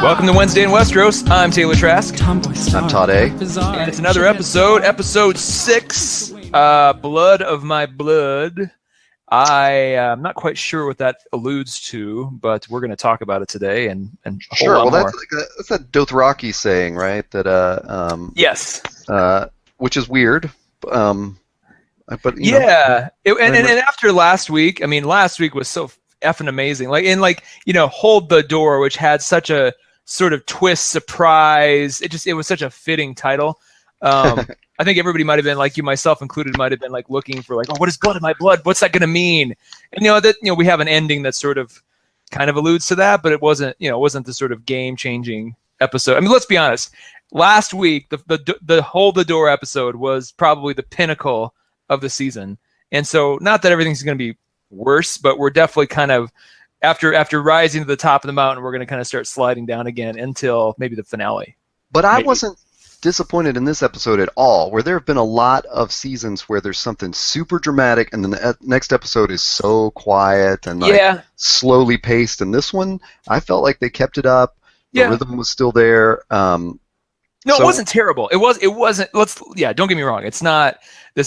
Welcome to Wednesday in Westeros. I'm Taylor Trask. I'm Todd A. And it's another episode 6, Blood of My Blood. I'm not quite sure what that alludes to, but we're going to talk about it today and a whole lot more. That's that Dothraki saying, right? That yes. Which is weird. And after last week, I mean, last week was so effing amazing. Hold the Door, which had such a sort of twist, surprise. It was such a fitting title. I think everybody might have been, like you, myself included, might have been like looking for like, oh, what is Blood of My Blood? What's that going to mean? And we have an ending that sort of kind of alludes to that, but it wasn't the sort of game changing episode. I mean, let's be honest. Last week, the Hold the Door episode was probably the pinnacle of the season, and so not that everything's going to be worse, but we're definitely kind of after rising to the top of the mountain, we're going to kind of start sliding down again until maybe the finale. But I wasn't disappointed in this episode at all, where there have been a lot of seasons where there's something super dramatic and then the next episode is so quiet and slowly paced, and this one I felt like they kept it up. The rhythm was still there. It wasn't terrible. It wasn't. Don't get me wrong. This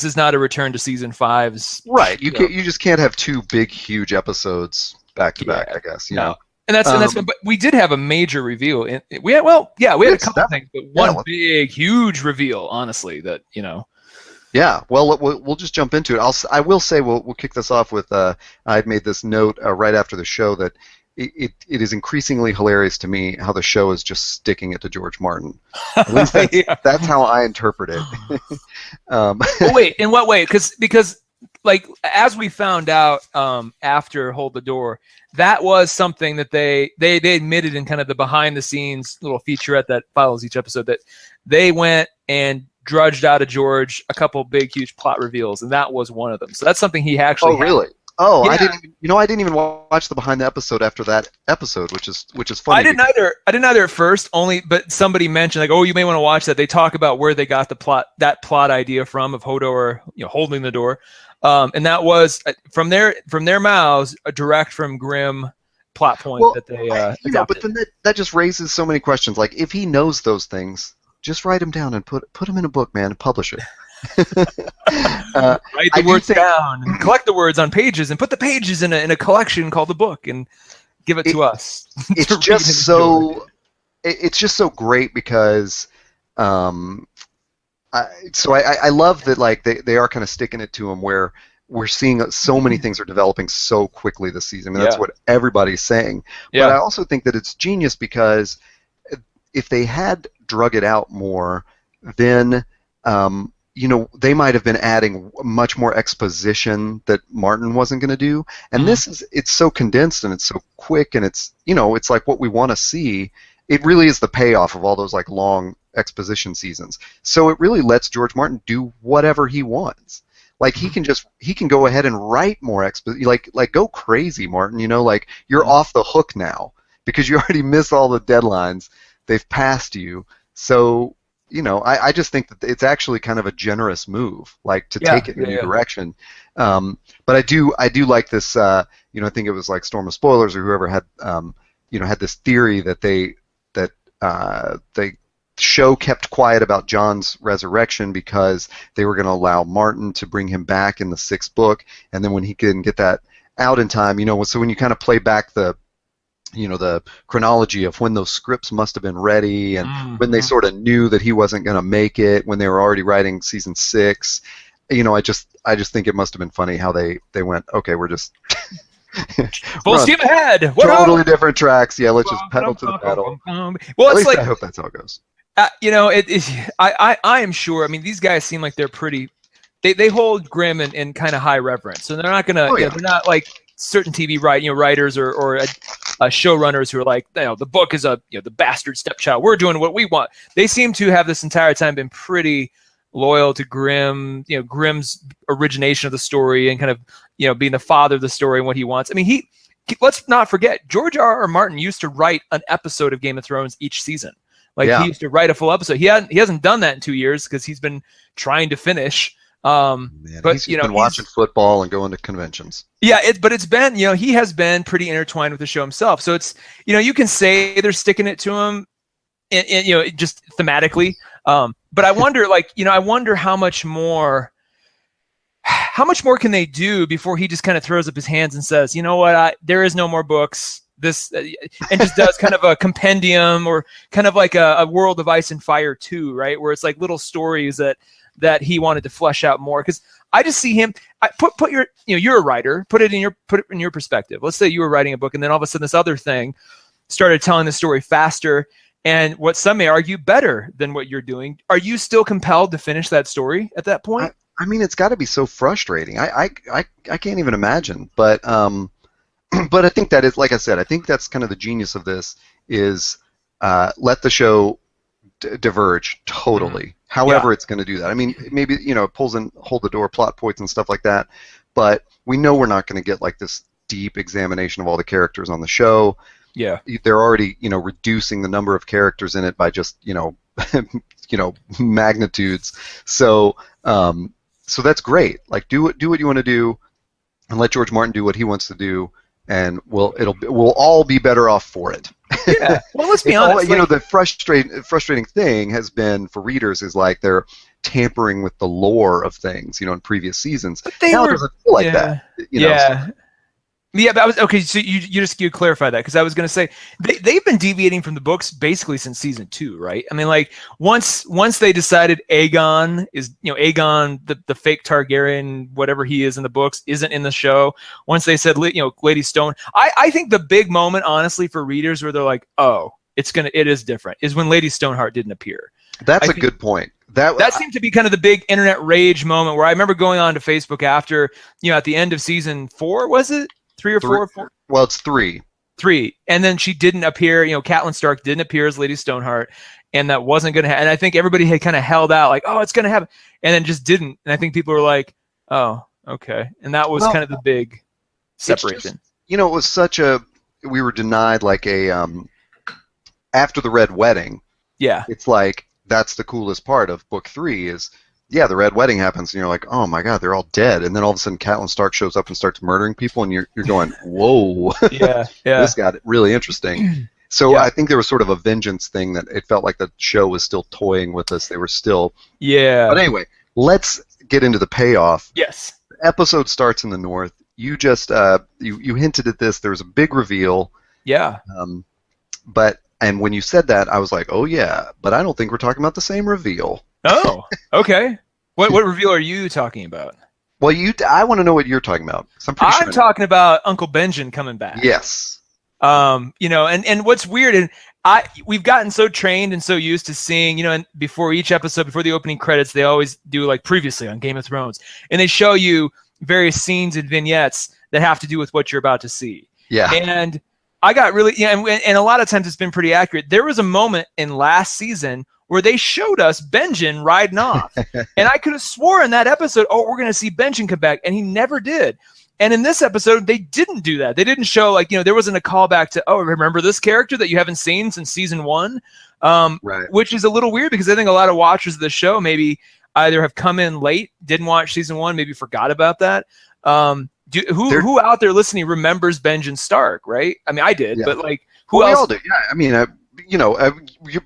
is not a return to season 5's. Right. You just can't have two big, huge episodes back to back. I guess. You know. And that's. But we did have a major reveal. We had a couple of things, but one big, huge reveal. Honestly, that. Yeah. Well, we'll just jump into it. I will say we'll kick this off with. I had made this note right after the show that. It is increasingly hilarious to me how the show is just sticking it to George Martin. At least that's how I interpret it. Well, wait, in what way? Because like as we found out after Hold the Door, that was something that they admitted in kind of the behind the scenes little featurette that follows each episode, that they went and drudged out of George a couple big huge plot reveals, and that was one of them. So that's something he actually. Oh, really? Oh, yeah. I didn't even watch the behind the episode after that episode, which is funny. I didn't either at first, but somebody mentioned like, oh, you may want to watch that. They talk about where they got that plot idea from of Hodor, holding the door, and that was from their mouths, a direct from Grimm plot point that they adopted. But then that just raises so many questions. Like, if he knows those things, just write them down and put them in a book, man, and publish it. Write the words down, and collect the words on pages, and put the pages in a collection called the book, and give it to us. It's just so great because I love that, like, they are kind of sticking it to him, where we're seeing so many things are developing so quickly this season. I mean, that's what everybody's saying. But I also think that it's genius because if they had drug it out more, then they might have been adding much more exposition that Martin wasn't going to do. And it's so condensed and it's so quick and it's like what we want to see. It really is the payoff of all those like long exposition seasons. So it really lets George Martin do whatever he wants. Like he can go ahead and write more like go crazy, Martin, like you're off the hook now because you already missed all the deadlines. They've passed you. So I just think that it's actually kind of a generous move, like to take it in a new direction. But I do like this. I think it was like Storm of Spoilers or whoever had had this theory that the show kept quiet about Jon's resurrection because they were going to allow Martin to bring him back in the 6th book, and then when he couldn't get that out in time, so when you kind of play back the chronology of when those scripts must have been ready and when they sort of knew that he wasn't going to make it when they were already writing season 6, I just think it must have been funny how they went, okay, we're just full steam ahead. Totally different tracks. Yeah, let's just pedal to the metal. Well, at least I hope that's how it goes. I am sure. I mean, these guys seem like they're pretty. They hold Grimm in kind of high reverence, so they're not gonna. They're not like certain TV writers or showrunners who are like, the book is the bastard stepchild. We're doing what we want. They seem to have this entire time been pretty loyal to Grimm. Grimm's origination of the story and kind of being the father of the story and what he wants. I mean, let's not forget George R.R. Martin used to write an episode of Game of Thrones each season. He used to write a full episode. He hasn't done that in 2 years because he's been trying to finish Man, But he's been watching football and going to conventions. Yeah, but it's been, he has been pretty intertwined with the show himself. So it's, you can say they're sticking it to him, just thematically. But I wonder, I wonder how much more can they do before he just kind of throws up his hands and says, you know what, there is no more books. This and just does kind of a compendium or kind of like a World of Ice and Fire 2, right? Where it's like little stories that he wanted to flesh out more. Because I just see him. Put your, you're a writer. Put it in your perspective. Let's say you were writing a book, and then all of a sudden this other thing started telling the story faster, and what some may argue better than what you're doing. Are you still compelled to finish that story at that point? I mean, it's got to be so frustrating. I can't even imagine. But but I think that is, like I said, I think that's kind of the genius of this is let the show diverge totally. However, it's going to do that. I mean, maybe it pulls in hold the door plot points and stuff like that, but we know we're not going to get like this deep examination of all the characters on the show. Yeah, they're already reducing the number of characters in it by just magnitudes. So so that's great. Like do what you want to do, and let George Martin do what he wants to do, and we'll all be better off for it. Yeah. Well, let's be honest. The frustrating thing has been for readers is like they're tampering with the lore of things, in previous seasons. But it doesn't feel like that. Yeah, but I was okay. So you clarify that, because I was going to say they've been deviating from the books basically since season 2, right? I mean, like once they decided Aegon is Aegon the fake Targaryen, whatever he is in the books, isn't in the show. Once they said Lady Stone, I think the big moment, honestly, for readers where they're like, oh, it is different, is when Lady Stoneheart didn't appear. That's a good point. That seemed to be kind of the big internet rage moment where I remember going on to Facebook after at the end of season 4, was it? 3 or 4? Well, it's 3. 3. And then she didn't appear. Catelyn Stark didn't appear as Lady Stoneheart, and that wasn't going to happen. And I think everybody had kind of held out like, oh, it's going to happen. And then just didn't. And I think people were like, oh, okay. And that was kind of the big separation. It was we were denied like a, after the Red Wedding. Yeah. It's like, that's the coolest part of book 3 is, the Red Wedding happens, and you're like, oh my God, they're all dead. And then all of a sudden, Catelyn Stark shows up and starts murdering people, and you're going, whoa, yeah. This got really interesting. So I think there was sort of a vengeance thing that it felt like the show was still toying with us. They were still, But anyway, let's get into the payoff. Yes. The episode starts in the north. You just you hinted at this. There was a big reveal. Yeah. And when you said that, I was like, oh yeah, but I don't think we're talking about the same reveal. Oh, okay. What reveal are you talking about? Well, I want to know what you're talking about. I'm talking about Uncle Benjen coming back. Yes. And what's weird, and we've gotten so trained and so used to seeing, and before each episode, before the opening credits, they always do like previously on Game of Thrones, and they show you various scenes and vignettes that have to do with what you're about to see. Yeah. And I got really, and a lot of times it's been pretty accurate. There was a moment in last season where they showed us Benjen riding off. And I could have swore in that episode, we're going to see Benjen come back. And he never did. And in this episode, they didn't do that. They didn't show, there wasn't a callback to, remember this character that you haven't seen since season 1? Right. Which is a little weird, because I think a lot of watchers of the show maybe either have come in late, didn't watch season 1, maybe forgot about that. Who out there listening remembers Benjen Stark, right? I mean, I did, but who else? We all do. Yeah, I mean,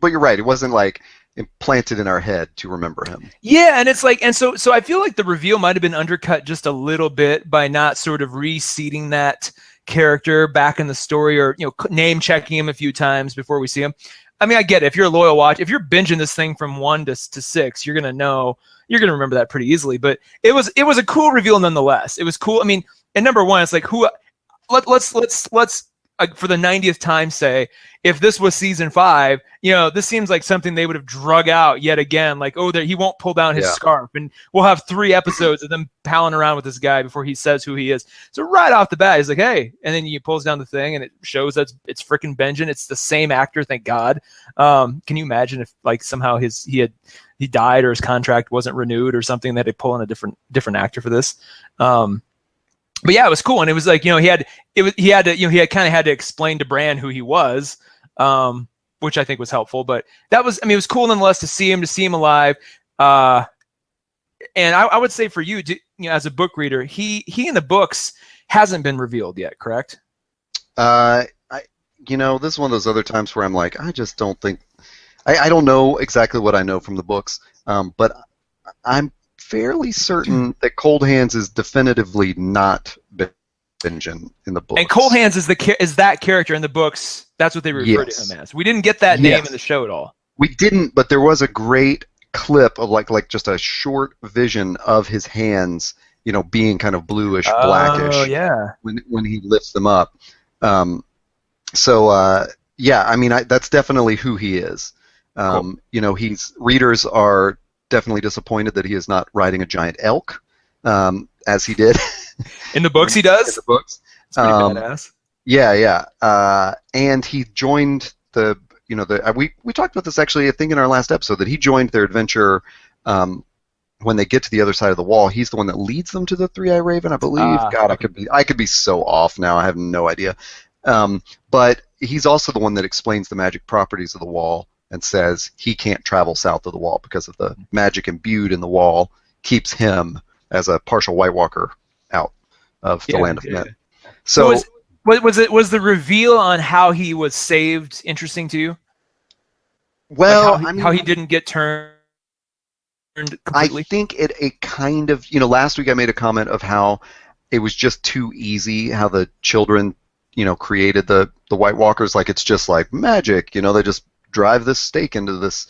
but you're right. It wasn't like implanted in our head to remember him. Yeah, and it's like, and so I feel like the reveal might have been undercut just a little bit by not sort of reseeding that character back in the story, or name checking him a few times before we see him. I mean, I get it. If you're a loyal watch, if you're binging this thing from 1 to 6, you're gonna remember that pretty easily. But it was a cool reveal nonetheless. It was cool. I mean, and number one, it's like let's for the 90th time say, if this was season 5, this seems like something they would have drug out yet again. Like, he won't pull down his scarf, and we'll have 3 episodes of them palling around with this guy before he says who he is. So right off the bat, he's like, hey, and then he pulls down the thing, and it shows that it's freaking Benjen. It's the same actor, thank God. Can you imagine if somehow he died or his contract wasn't renewed or something, that they pull in a different actor for this? But yeah, it was cool, and it was like, he had to explain to Bran who he was, which I think was helpful. But that was, it was cool nonetheless to see him alive. and I would say for you, as a book reader, he in the books hasn't been revealed yet, correct? I, this is one of those other times where I'm like, I just don't think, I don't know exactly what I know from the books, but I'm fairly certain that Cold Hands is definitively not Benjen in the books. And Cold Hands is that character in the books. That's what they refer to him as. We didn't get that name in the show at all. We didn't, but there was a great clip of like just a short vision of his hands, being kind of bluish, blackish. Oh yeah. When he lifts them up. That's definitely who he is. Cool. Readers are definitely disappointed that he is not riding a giant elk, as he did. In the books, he does. In the books, it's pretty badass. Yeah. And he joined the. We talked about this actually, I think, in our last episode, that he joined their adventure when they get to the other side of the wall. He's the one that leads them to the Three-Eye Raven, I believe. God, I could be so off now. I have no idea. But he's also the one that explains the magic properties of the wall and says he can't travel south of the wall because of the magic imbued in the wall keeps him as a partial White Walker out of the land of men. So was the reveal on how he was saved interesting to you? Well, how he didn't get turned completely? I think it kind of, last week I made a comment of how it was just too easy how the children, created the White Walkers. Like, it's just like magic, they just drive this stake into this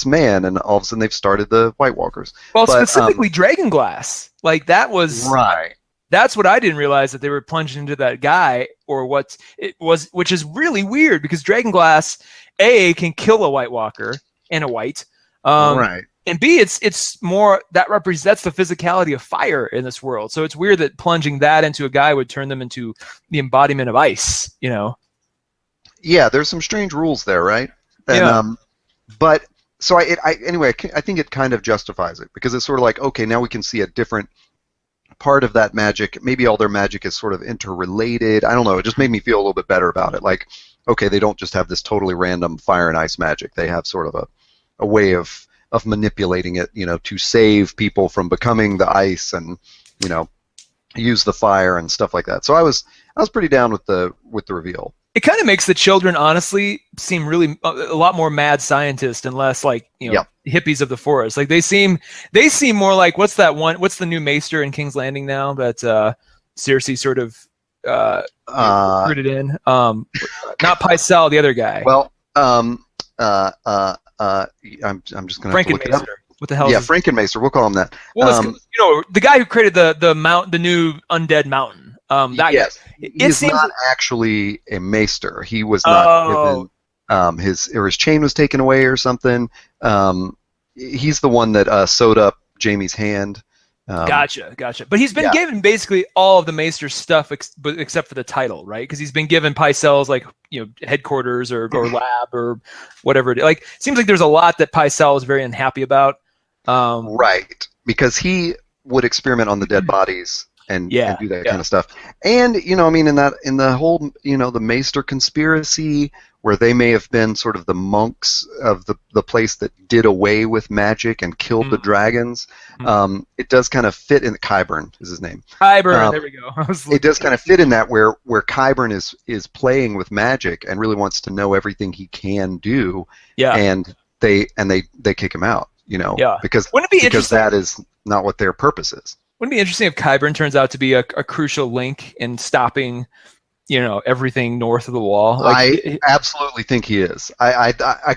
man, and all of a sudden they've started the White Walkers. Well, specifically Dragonglass. Like, that was... Right. That's what I didn't realize, that they were plunged into that guy, or what it was, which is really weird, because Dragonglass, A, can kill a White Walker and a white. Right. And B, it's more, that's the physicality of fire in this world. So it's weird that plunging that into a guy would turn them into the embodiment of ice, Yeah, there's some strange rules there, right? And, yeah. But so anyway, I think it kind of justifies it, because it's sort of like, okay, now we can see a different part of that magic. Maybe all their magic is sort of interrelated. I don't know. It just made me feel a little bit better about it. Like, okay, they don't just have this totally random fire and ice magic. They have sort of a way of manipulating it, to save people from becoming the ice, and use the fire and stuff like that. So I was pretty down with the reveal. It kind of makes the children, honestly, seem really a lot more mad scientists and less like hippies of the forest. Like, they seem more like, what's the new Maester in King's Landing now that Cersei sort of recruited in? Not Pycelle, the other guy. Well, I'm just gonna Frankenmaester. What the hell? Yeah, Frankenmaester. We'll call him that. Well, the guy who created the new undead mountain. That yes, guy. He's not actually a maester. He was not given. His chain was taken away or something. He's the one that sewed up Jaime's hand. Gotcha. But he's been given basically all of the Maester stuff except for the title, right? Because he's been given Pycelle's headquarters or lab or whatever. Like, seems like there's a lot that Pycelle is very unhappy about. Right, because he would experiment on the dead bodies and do that kind of stuff. And in the whole the Maester conspiracy, where they may have been sort of the monks of the place that did away with magic and killed the dragons. It does kind of fit in. Qyburn is his name. Qyburn, there we go. It does kind of fit in that where Qyburn is playing with magic and really wants to know everything he can do. Yeah. And they kick him out. Because that is not what their purpose is. Wouldn't it be interesting if Qyburn turns out to be a crucial link in stopping everything north of the wall? I absolutely think he is. I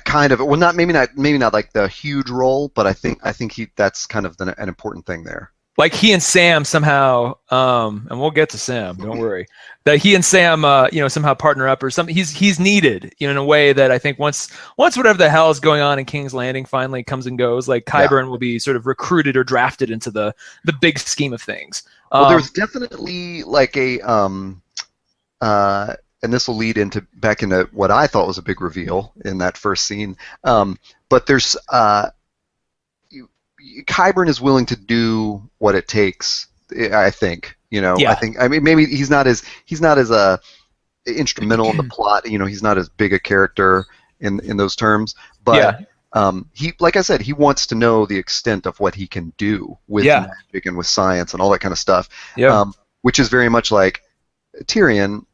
kind of, well, not maybe not like the huge role, but I think that's kind of an important thing there. Like, he and Sam somehow, and we'll get to Sam, don't worry. That he and Sam, somehow partner up or something. He's needed, in a way that I think once whatever the hell is going on in King's Landing finally comes and goes, like, Qyburn will be sort of recruited or drafted into the big scheme of things. Well, there's definitely like a, and this will lead back into what I thought was a big reveal in that first scene. But there's Qyburn is willing to do what it takes. I think. I mean, maybe he's not as instrumental in the plot. He's not as big a character in those terms. But he, like I said, he wants to know the extent of what he can do with magic and with science and all that kind of stuff. Yeah. Which is very much like Tyrion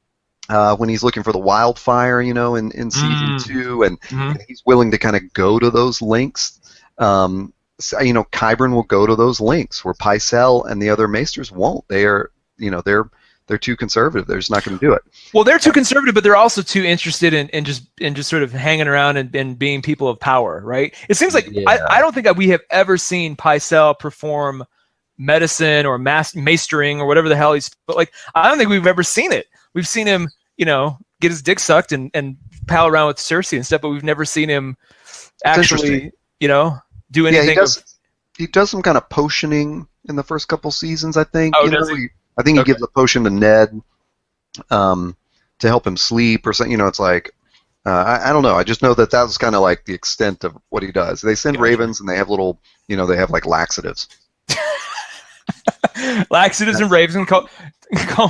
when he's looking for the wildfire, in season 2, and he's willing to kind of go to those links. Qyburn will go to those links where Pycelle and the other maesters won't. They are, they're too conservative. They're just not going to do it. Well, they're too conservative, but they're also too interested in just sort of hanging around and being people of power, right? It seems like I don't think that we have ever seen Pycelle perform medicine or maestering or whatever the hell but like I don't think we've ever seen it. We've seen him, get his dick sucked and pal around with Cersei and stuff, but we've never seen him actually, do anything. Yeah, he does some kind of potioning in the first couple seasons, I think. Oh, does he? I think he gives a potion to Ned to help him sleep or something. It's like, I don't know. I just know that was kind of like the extent of what he does. They send ravens and they have little, they have like laxatives. Laxatives and ravens call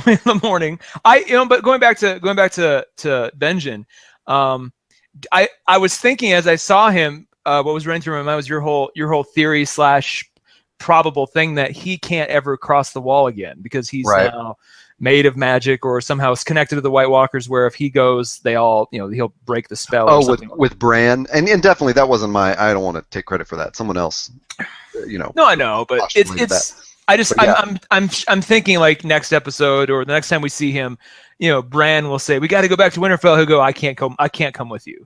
me in the morning. But going back to Benjen, I was thinking as I saw him, what was running through my mind was your whole theory / probable thing that he can't ever cross the wall again because he's now made of magic or somehow is connected to the White Walkers, where if he goes, they all, he'll break the spell. With Bran, and definitely that wasn't I don't want to take credit for that. Someone else, No, I know, but I'm thinking like next episode or the next time we see him, Bran will say, "We got to go back to Winterfell." He'll go, "I can't come with you."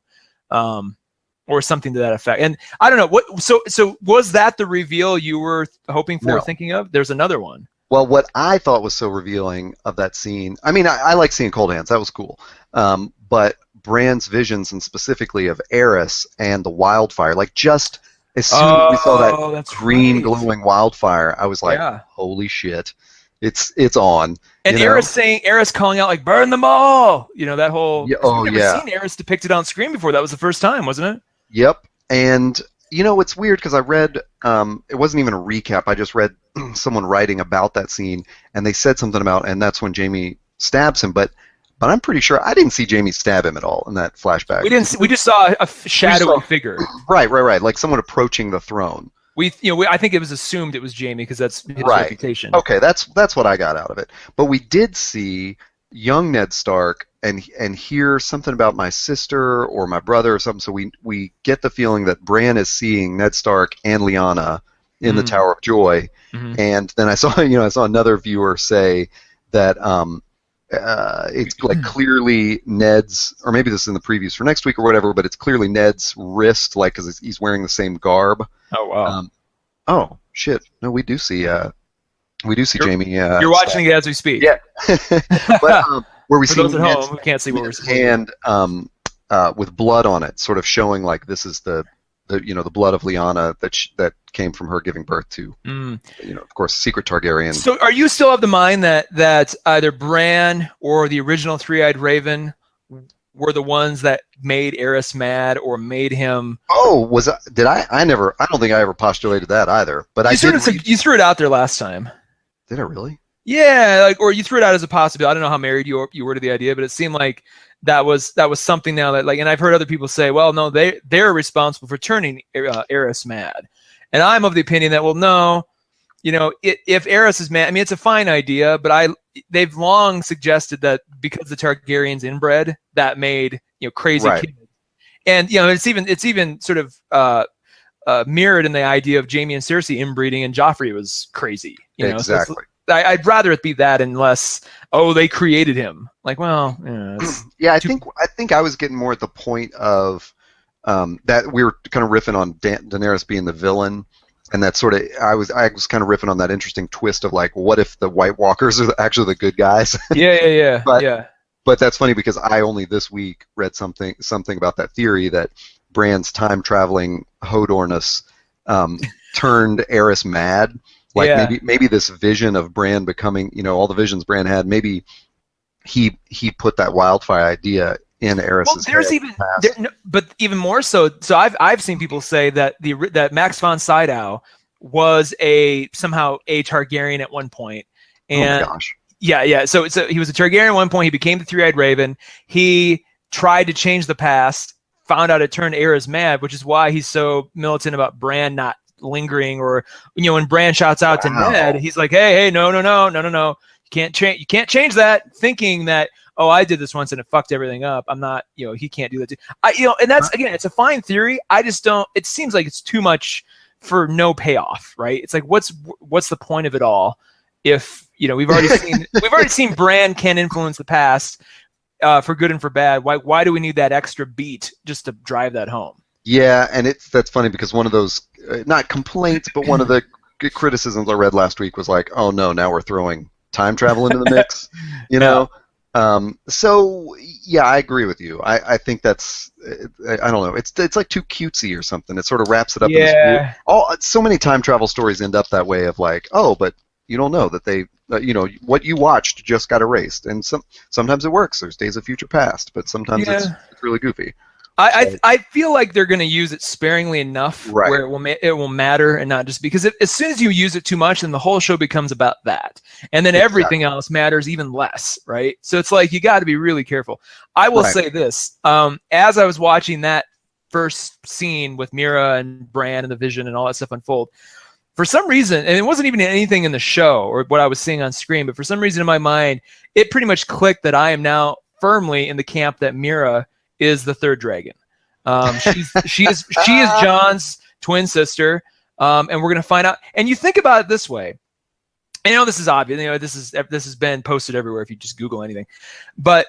Or something to that effect. And I don't know what. So was that the reveal you were hoping for, thinking of? There's another one. Well, what I thought was so revealing of that scene. I mean, I like seeing Cold Hands. That was cool. But Bran's visions, and specifically of Aerys and the wildfire, like just as soon as we saw that green glowing wildfire, I was like, "Holy shit, it's on!" And Aerys calling out like, "Burn them all!" That whole. We've never seen Aerys depicted on screen before. That was the first time, wasn't it? Yep. And it's weird because I read, it wasn't even a recap. I just read someone writing about that scene, and they said something about, and that's when Jaime stabs him. But I'm pretty sure I didn't see Jaime stab him at all in that flashback. We didn't. We just saw a shadowy figure. Right. Like someone approaching the throne. I think it was assumed it was Jaime because that's his reputation. Okay, that's what I got out of it. But we did see young Ned Stark and hear something about my sister or my brother or something. So we get the feeling that Bran is seeing Ned Stark and Lyanna in the Tower of Joy. Mm-hmm. And then I saw another viewer say that it's like clearly Ned's, or maybe this is in the previews for next week or whatever, but it's clearly Ned's wrist, like because he's wearing the same garb. Oh wow. Oh shit! No, we do see Jaime. You're watching it as we speak. Yeah. But where we for see those at home who can't see what we're seeing, and with blood on it, sort of showing like this is the blood of Lyanna that came from her giving birth to, of course, secret Targaryen. So, are you still of the mind that either Bran or the original Three-Eyed Raven were the ones that made Aerys mad or made him? Oh, did I? I don't think I ever postulated that either. But you threw it out there last time. Did I really? Yeah, or you threw it out as a possibility. I don't know how married you were to the idea, but it seemed like that was something now that and I've heard other people say, well, no, they're responsible for turning Aerys mad, and I'm of the opinion that, well, no, if Aerys is mad, I mean, it's a fine idea, but they've long suggested that because the Targaryens inbred, that made crazy kids, and it's even sort of mirrored in the idea of Jaime and Cersei inbreeding, and Joffrey was crazy. Exactly. So I'd rather it be that unless they created him. Like, well, I think I was getting more at the point of that we were kind of riffing on Daenerys being the villain, and that sort of I was kind of riffing on that interesting twist of like, what if the White Walkers are actually the good guys? Yeah. But that's funny because I only this week read something about that theory that Bran's time traveling Hodorness turned Aerys mad. Like maybe this vision of Bran becoming, all the visions Bran had, maybe he put that wildfire idea in Aerys's head. But even more so. So I've seen people say that that Max von Sydow was somehow a Targaryen at one point. And oh my gosh. Yeah. So he was a Targaryen at one point. He became the Three-Eyed Raven. He tried to change the past, found out it turned Aerys mad, which is why he's so militant about Bran not lingering, or when Bran shouts out to Ned, he's like, hey, no, you can't change that, thinking that, oh, I did this once and it fucked everything up. I'm not, he can't do that too. And that's, again, it's a fine theory. I just don't, it seems like it's too much for no payoff, right? It's like, what's the point of it all if, we've already seen Bran can influence the past for good and for bad. Why do we need that extra beat just to drive that home? Yeah, and that's funny because one of those, not complaints, but one of the criticisms I read last week was like, oh no, now we're throwing time travel into the mix, know? So yeah, I agree with you. I think that's, I don't know, it's like too cutesy or something. It sort of wraps it up in this weird, so many time travel stories end up that way of like, oh, but you don't know that they, what you watched just got erased. And sometimes it works. There's Days of Future Past, but sometimes it's really goofy. I feel like they're going to use it sparingly enough where it will matter, and not just because as soon as you use it too much, then the whole show becomes about that, and then everything else matters even less, right? So it's like you got to be really careful. I will say this: as I was watching that first scene with Mira and Bran and the Vision and all that stuff unfold, for some reason, and it wasn't even anything in the show or what I was seeing on screen, but for some reason in my mind, it pretty much clicked that I am now firmly in the camp that Mira is the third dragon. She is Jon's twin sister, and we're gonna find out. And you think about it this way. I know this is obvious. This has been posted everywhere if you just Google anything. But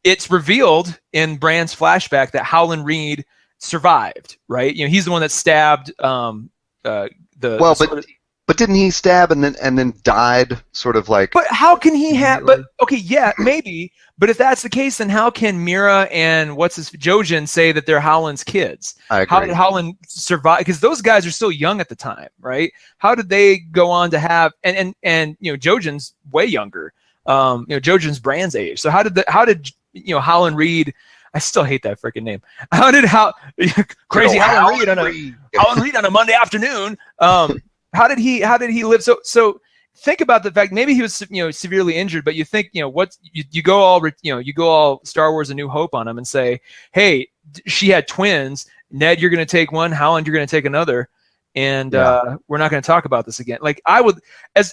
it's revealed in Bran's flashback that Howland Reed survived. Right? He's the one that stabbed But didn't he stab and then died sort of like? But how can he have? But okay, yeah, maybe. But if that's the case, then how can Mira and Jojen say that they're Howland's kids? I agree. How did Howland survive? Because those guys are still young at the time, right? How did they go on to have? And Jojen's way younger. Jojen's Bran's age. So how did Howland Reed? I still hate that freaking name. Crazy Howland Reed on a Monday afternoon? How did he live? So think about the fact maybe he was severely injured, but you think you go all Star Wars A New Hope on him and say, hey, she had twins. Ned, you're going to take one. Howland, you're going to take another, and we're not going to talk about this again. Like I would, as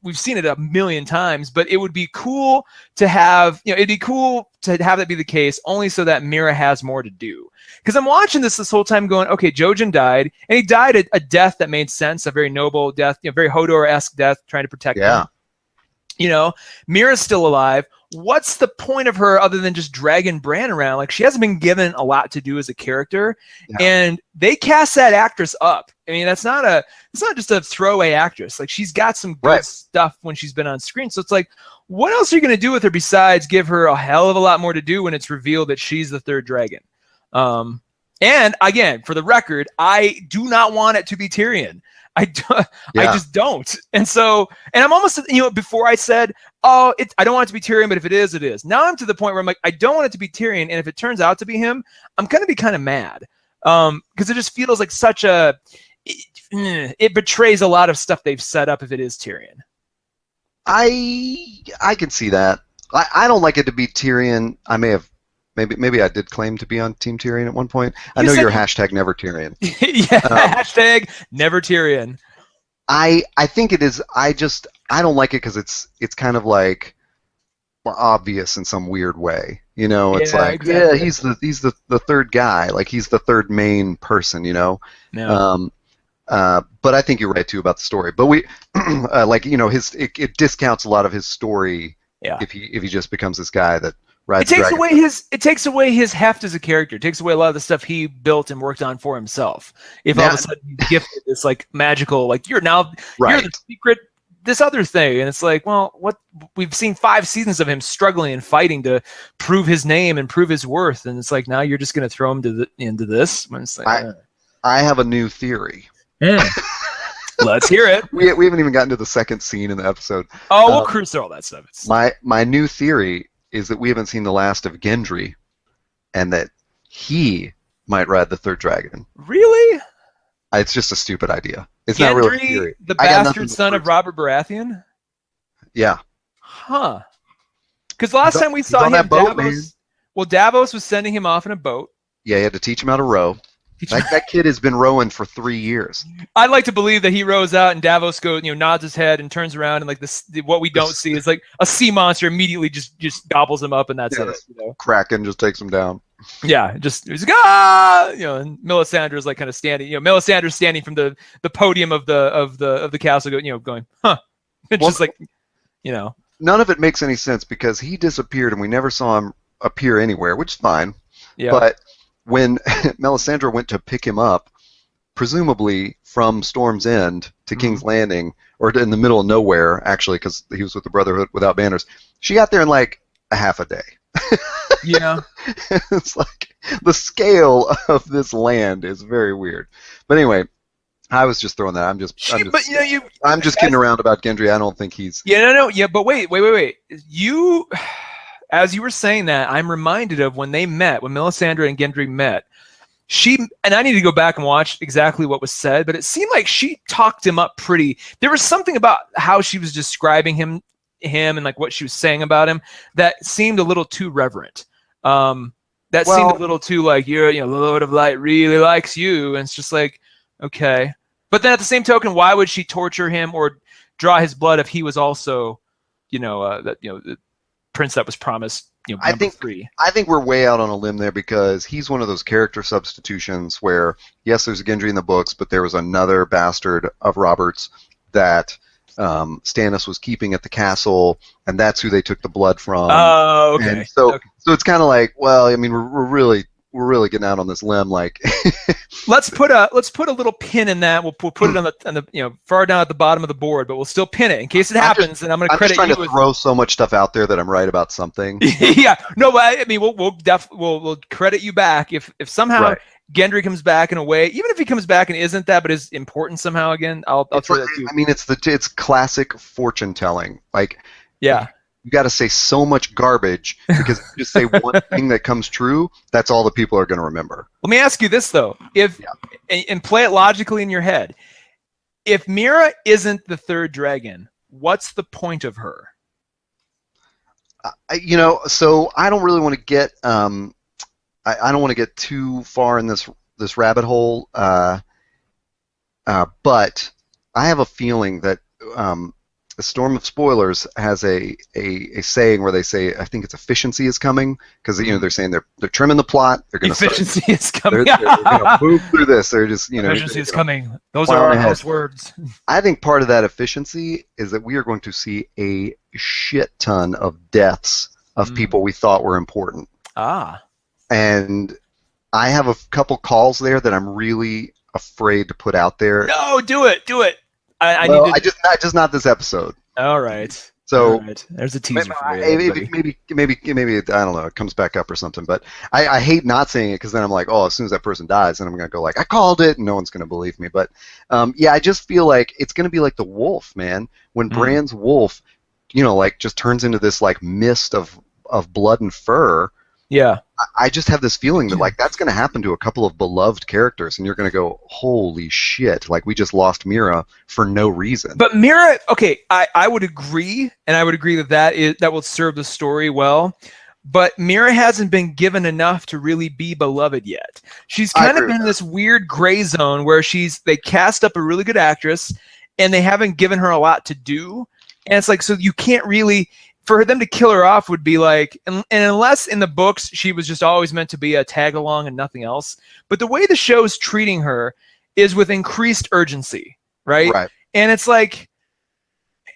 we've seen it a million times, but it would be cool to have that be the case, only so that Mira has more to do. Because I'm watching this whole time going, okay, Jojen died, and he died a death that made sense, a very noble death, very Hodor-esque death, trying to protect him. Mira's still alive. What's the point of her other than just dragging Bran around? Like, she hasn't been given a lot to do as a character, and they cast that actress up. I mean, it's not just a throwaway actress. Like, she's got some good stuff when she's been on screen. So it's like, what else are you going to do with her besides give her a hell of a lot more to do when it's revealed that she's the third dragon? And again, for the record, I do not want it to be Tyrion. I just don't. And I'm almost, before I said, I don't want it to be Tyrion, but if it is, it is. Now I'm to the point where I'm like, I don't want it to be Tyrion. And if it turns out to be him, I'm going to be kind of mad. Because it just feels like it betrays a lot of stuff they've set up if it is Tyrion. I can see that. I don't like it to be Tyrion. I may have, maybe I did claim to be on Team Tyrion at one point. I know you're hashtag never Tyrion. Hashtag never Tyrion. I think it is. I don't like it because it's kind of like obvious in some weird way. It's like exactly. He's the third guy. Like he's the third main person. No. But I think you're right too about the story. But we it discounts a lot of his story. Yeah. If he just becomes this guy that. It takes away his heft as a character. It takes away a lot of the stuff he built and worked on for himself. If all of a sudden he's gifted this like magical, like you're the secret, this other thing, and it's like, well, what we've seen 5 seasons of him struggling and fighting to prove his name and prove his worth, and it's like now you're just going to throw him into this. When it's like, I have a new theory. Yeah. Let's hear it. We haven't even gotten to the second scene in the episode. Oh, we'll cruise through all that stuff. My new theory is that we haven't seen the last of Gendry, and that he might ride the third dragon. Really? It's just a stupid idea. It's Gendry, not really a theory. The bastard son of Robert Baratheon? Yeah. Huh. Because last time we saw him, Well, Davos was sending him off in a boat. Yeah, he had to teach him how to row. That kid has been rowing for 3 years. I'd like to believe that he rows out and Davos goes, nods his head and turns around and like this, what we don't see is like a sea monster immediately just gobbles him up and that's it. Kraken just takes him down. Yeah, just he's like and Melisandre's like kind of standing, Melisandre's standing from the podium of the castle, going, huh, just like, None of it makes any sense because he disappeared and we never saw him appear anywhere, which is fine. Yeah. But when Melisandre went to pick him up, presumably from Storm's End to King's Landing, or in the middle of nowhere, actually, because he was with the Brotherhood Without Banners, she got there in like a half a day. Yeah. It's like the scale of this land is very weird. But anyway, I was just throwing that. I'm just kidding around about Gendry. I don't think he's. Yeah, but wait. You. As you were saying that, I'm reminded of when Melisandre and Gendry met. And I need to go back and watch exactly what was said, but it seemed like she talked him up pretty. There was something about how she was describing him and like what she was saying about him that seemed a little too reverent. Seemed a little too like, the Lord of Light really likes you, and it's just like, okay. But then at the same token, why would she torture him or draw his blood if he was also, the prince that was promised, number 3. I think we're way out on a limb there because he's one of those character substitutions where, yes, there's a Gendry in the books, but there was another bastard of Robert's that Stannis was keeping at the castle, and that's who they took the blood from. Oh, okay. And so it's kind of like, well, I mean, we're really getting out on this limb. Like, let's put a little pin in that. We'll put it on the far down at the bottom of the board, but we'll still pin it in case it happens. And I'm going to credit you. I'm just trying to throw so much stuff out there that I'm right about something. Yeah, no, but I mean, we'll credit you back if somehow Gendry comes back in a way, even if he comes back and isn't that, but is important somehow again. I'll throw that too. I mean, it's classic fortune telling. Like, yeah. You got to say so much garbage because if you just say one thing that comes true, that's all the people are going to remember. Let me ask you this though: and play it logically in your head. If Mira isn't the third dragon, what's the point of her? So I don't really want to get I don't want to get too far in this rabbit hole, but I have a feeling that. A Storm of Spoilers has a saying where they say, I think it's efficiency is coming, because they're saying they're trimming the plot. They're going to efficiency is coming. They're going to move through this. They're just efficiency is coming. Those are our house words. I think part of that efficiency is that we are going to see a shit ton of deaths of people we thought were important. And I have a couple calls there that I'm really afraid to put out there. No, do it. Just not this episode. All right. So there's a teaser for you. Maybe I don't know. It comes back up or something. But I hate not saying it because then I'm like, oh, as soon as that person dies, then I'm gonna go like, I called it, and no one's gonna believe me. But I just feel like it's gonna be like the wolf, man. When Bran's wolf, like just turns into this like mist of blood and fur. Yeah. I just have this feeling that like that's going to happen to a couple of beloved characters, and you're going to go, holy shit! Like we just lost Mira for no reason. But Mira, okay, I would agree, and I would agree that will serve the story well. But Mira hasn't been given enough to really be beloved yet. She's kind of been in this weird gray zone where they cast up a really good actress, and they haven't given her a lot to do, and it's like so you can't really. For them to kill her off would be like, and unless in the books she was just always meant to be a tag along and nothing else. But the way the show's treating her is with increased urgency, right? Right. And it's like,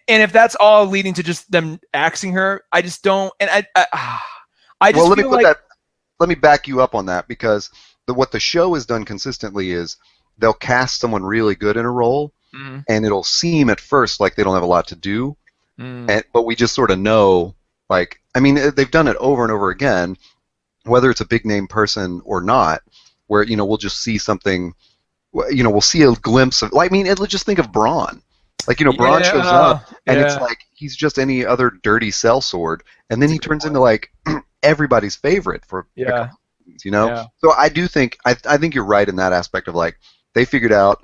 and if that's all leading to just them axing her, I just don't. And I just feel like. Let me back you up on that because what the show has done consistently is they'll cast someone really good in a role, and it'll seem at first like they don't have a lot to do. But we just sort of know, like, I mean, they've done it over and over again, whether it's a big name person or not, where, we'll just see something, we'll see a glimpse of, like, I mean, let's just think of Bronn. Like, Bronn shows up, and it's like, he's just any other dirty sellsword, and then he turns into, like, everybody's favorite for a couple seasons, Yeah. So I do think, I think you're right in that aspect of, like, they figured out,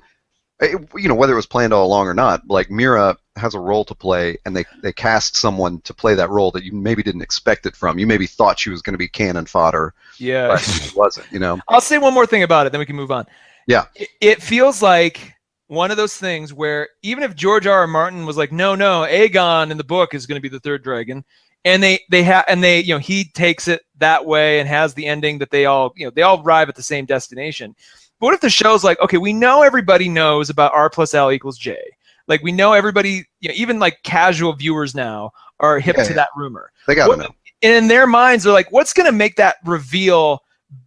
whether it was planned all along or not, like, Mira has a role to play, and they cast someone to play that role that you maybe didn't expect it from. You maybe thought she was going to be cannon fodder, but she wasn't. I'll say one more thing about it, then we can move on. Yeah. It feels like one of those things where even if George R. R. Martin was like, no, Aegon in the book is going to be the third dragon, and he takes it that way and has the ending that they all arrive at the same destination. But what if the show's like, okay, we know everybody knows about R plus L equals J. Like, we know everybody, even like casual viewers now are hip to that rumor. They gotta know. And in their minds, they're like, what's going to make that reveal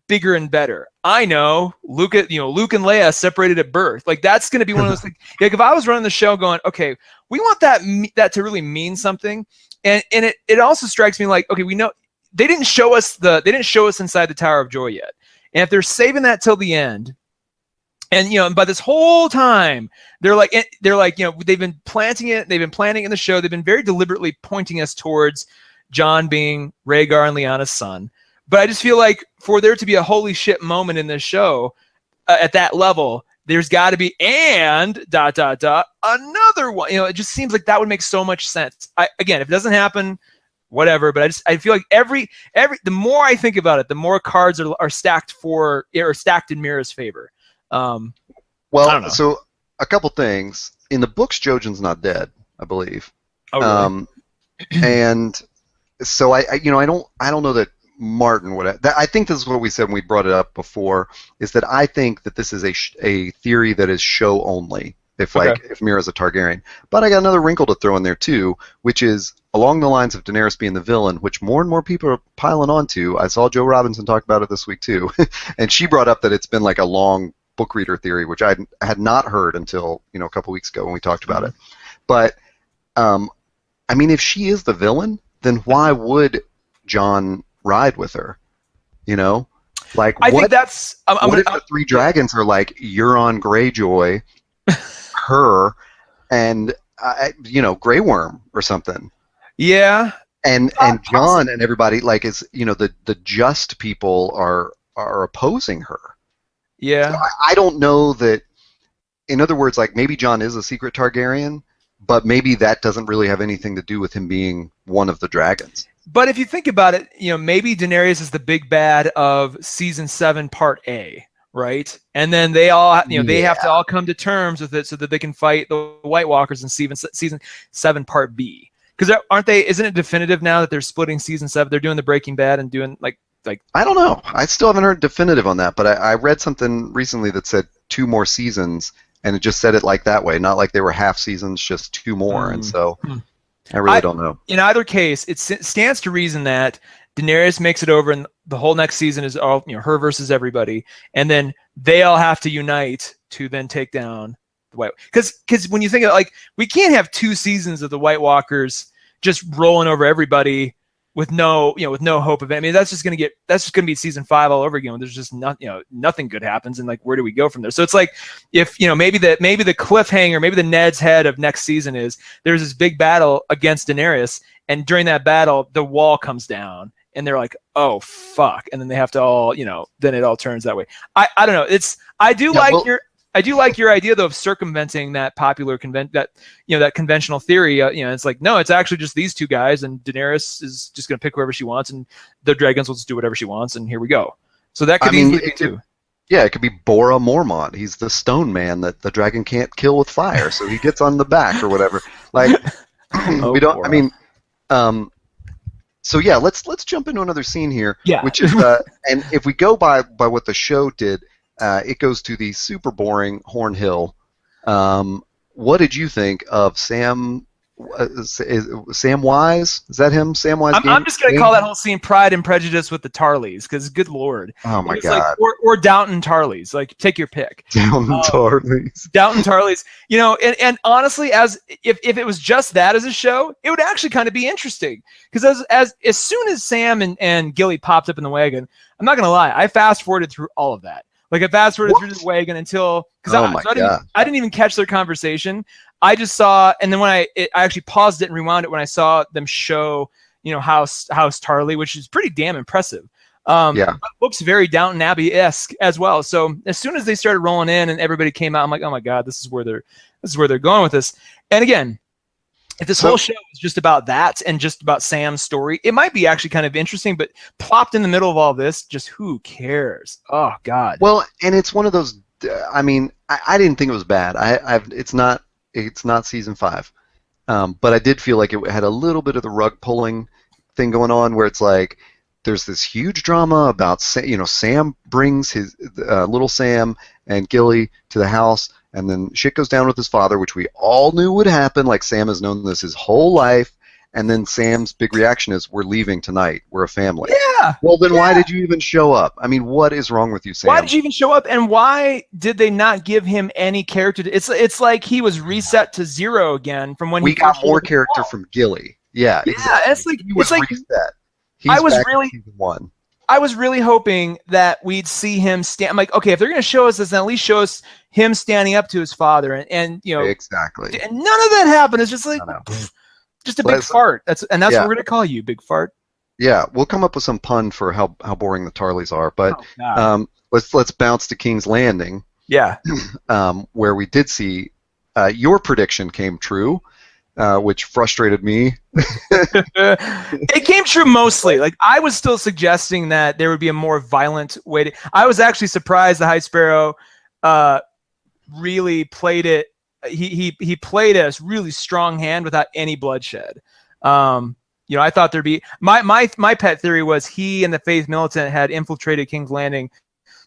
bigger and better? I know Luke and Leia separated at birth. Like, that's going to be one of those things. Like, if I was running the show going, okay, we want that to really mean something. And it also strikes me like, okay, we know they didn't show us inside the Tower of Joy yet. And if they're saving that till the end, and by this whole time they're like they've been planting it in the show. They've been very deliberately pointing us towards Jon being Rhaegar and Lyanna's son. But I just feel like for there to be a holy shit moment in this show at that level, there's got to be another one. It just seems like that would make so much sense. Again, if it doesn't happen, whatever. But I feel like every the more I think about it, the more cards are stacked in Mira's favor. Well, so a couple things. In the books, Jojen's not dead, I believe. Oh, really? And so I don't know that Martin would. I think this is what we said when we brought it up before. Is that I think that this is a theory that is show only. If Mira's a Targaryen. But I got another wrinkle to throw in there too, which is along the lines of Daenerys being the villain, which more and more people are piling onto. I saw Joe Robinson talk about it this week too, and she brought up that it's been like a long book reader theory, which I had not heard until a couple weeks ago when we talked about it. But I mean, if she is the villain, then why would Jon ride with her? Like, I think that's. What if the three dragons are like Euron Greyjoy, her, and Grey Worm or something? Yeah. And Jon and everybody is the just people are opposing her. Yeah. So I don't know that. In other words, like, maybe Jon is a secret Targaryen, but maybe that doesn't really have anything to do with him being one of the dragons. But if you think about it, maybe Daenerys is the big bad of season 7, part A, right? And then they all, they have to all come to terms with it so that they can fight the White Walkers in season 7, part B. Because isn't it definitive now that they're splitting season 7? They're doing the Breaking Bad and doing like. I don't know. I still haven't heard definitive on that, but I read something recently that said 2 more seasons, and it just said it like that way, not like they were half seasons, just 2 more. And so I really don't know. In either case, it stands to reason that Daenerys makes it over, and the whole next season is all her versus everybody, and then they all have to unite to then take down the White. Because when you think of we can't have 2 seasons of the White Walkers just rolling over everybody with no hope of it. I mean, that's just gonna be season 5 all over again. There's just nothing good happens, and where do we go from there? So it's like, if maybe the cliffhanger, maybe the Ned's head of next season is there's this big battle against Daenerys, and during that battle the wall comes down, and they're like, oh fuck, and then they have to all then it all turns that way. I don't know. I do like your idea though of circumventing that popular that conventional theory. It's like, no, it's actually just these 2 guys, and Daenerys is just going to pick whoever she wants, and the dragons will just do whatever she wants, and here we go. So that could easily be too. Yeah, it could be Bora Mormont. He's the stone man that the dragon can't kill with fire, so he gets on the back or whatever. Like, we don't. Bora. I mean, so yeah, let's jump into another scene here. Yeah. Which is, and if we go by what the show did. It goes to the super boring Horn Hill. What did you think of Sam Wise? Is that him? Sam Wise? I'm just going to call that whole scene Pride and Prejudice with the Tarleys, because good Lord. Oh, my God. Or Downton Tarleys. Take your pick. Downton Tarleys. Downton Tarleys. And honestly, if it was just that as a show, it would actually kind of be interesting. Because as soon as Sam and Gilly popped up in the wagon, I'm not going to lie, I fast-forwarded through all of that. I fast-forwarded through the wagon until, because I didn't even catch their conversation. I just saw, and then when I actually paused it and rewound it when I saw them show, House Tarley, which is pretty damn impressive. It looks very Downton Abbey-esque as well. So as soon as they started rolling in and everybody came out, I'm like, oh my God, this is where they're going with this. And again, If this whole show is just about that and just about Sam's story, it might be actually kind of interesting, but plopped in the middle of all this, just who cares? Oh, God. Well, and it's one of those, I mean, I didn't think it was bad. It's not season 5. But I did feel like it had a little bit of the rug pulling thing going on where it's like, there's this huge drama about, Sam brings his little Sam and Gilly to the house, and then shit goes down with his father, which we all knew would happen. Like, Sam has known this his whole life, and then Sam's big reaction is, "We're leaving tonight. We're a family." Yeah. Well, then why did you even show up? I mean, what is wrong with you, Sam? Why did you even show up, and why did they not give him any character? It's like he was reset to 0 again from when we got more character from Gilly. Yeah, exactly. It's like reset. He's back in season 1. I was really hoping that we'd see him stand. I'm like, okay, if they're going to show us this, then at least show us him standing up to his father, and exactly. And none of that happened. It's just like just a big fart. That's what we're going to call you, Big Fart. Yeah, we'll come up with some pun for how boring the Tarleys are, but let's bounce to King's Landing. Yeah, where we did see your prediction came true. Which frustrated me. It came true mostly. Like, I was still suggesting that there would be a more violent way to. I was actually surprised the High Sparrow really played it. He played a really strong hand without any bloodshed. I thought there'd be my pet theory was he and the Faith Militant had infiltrated King's Landing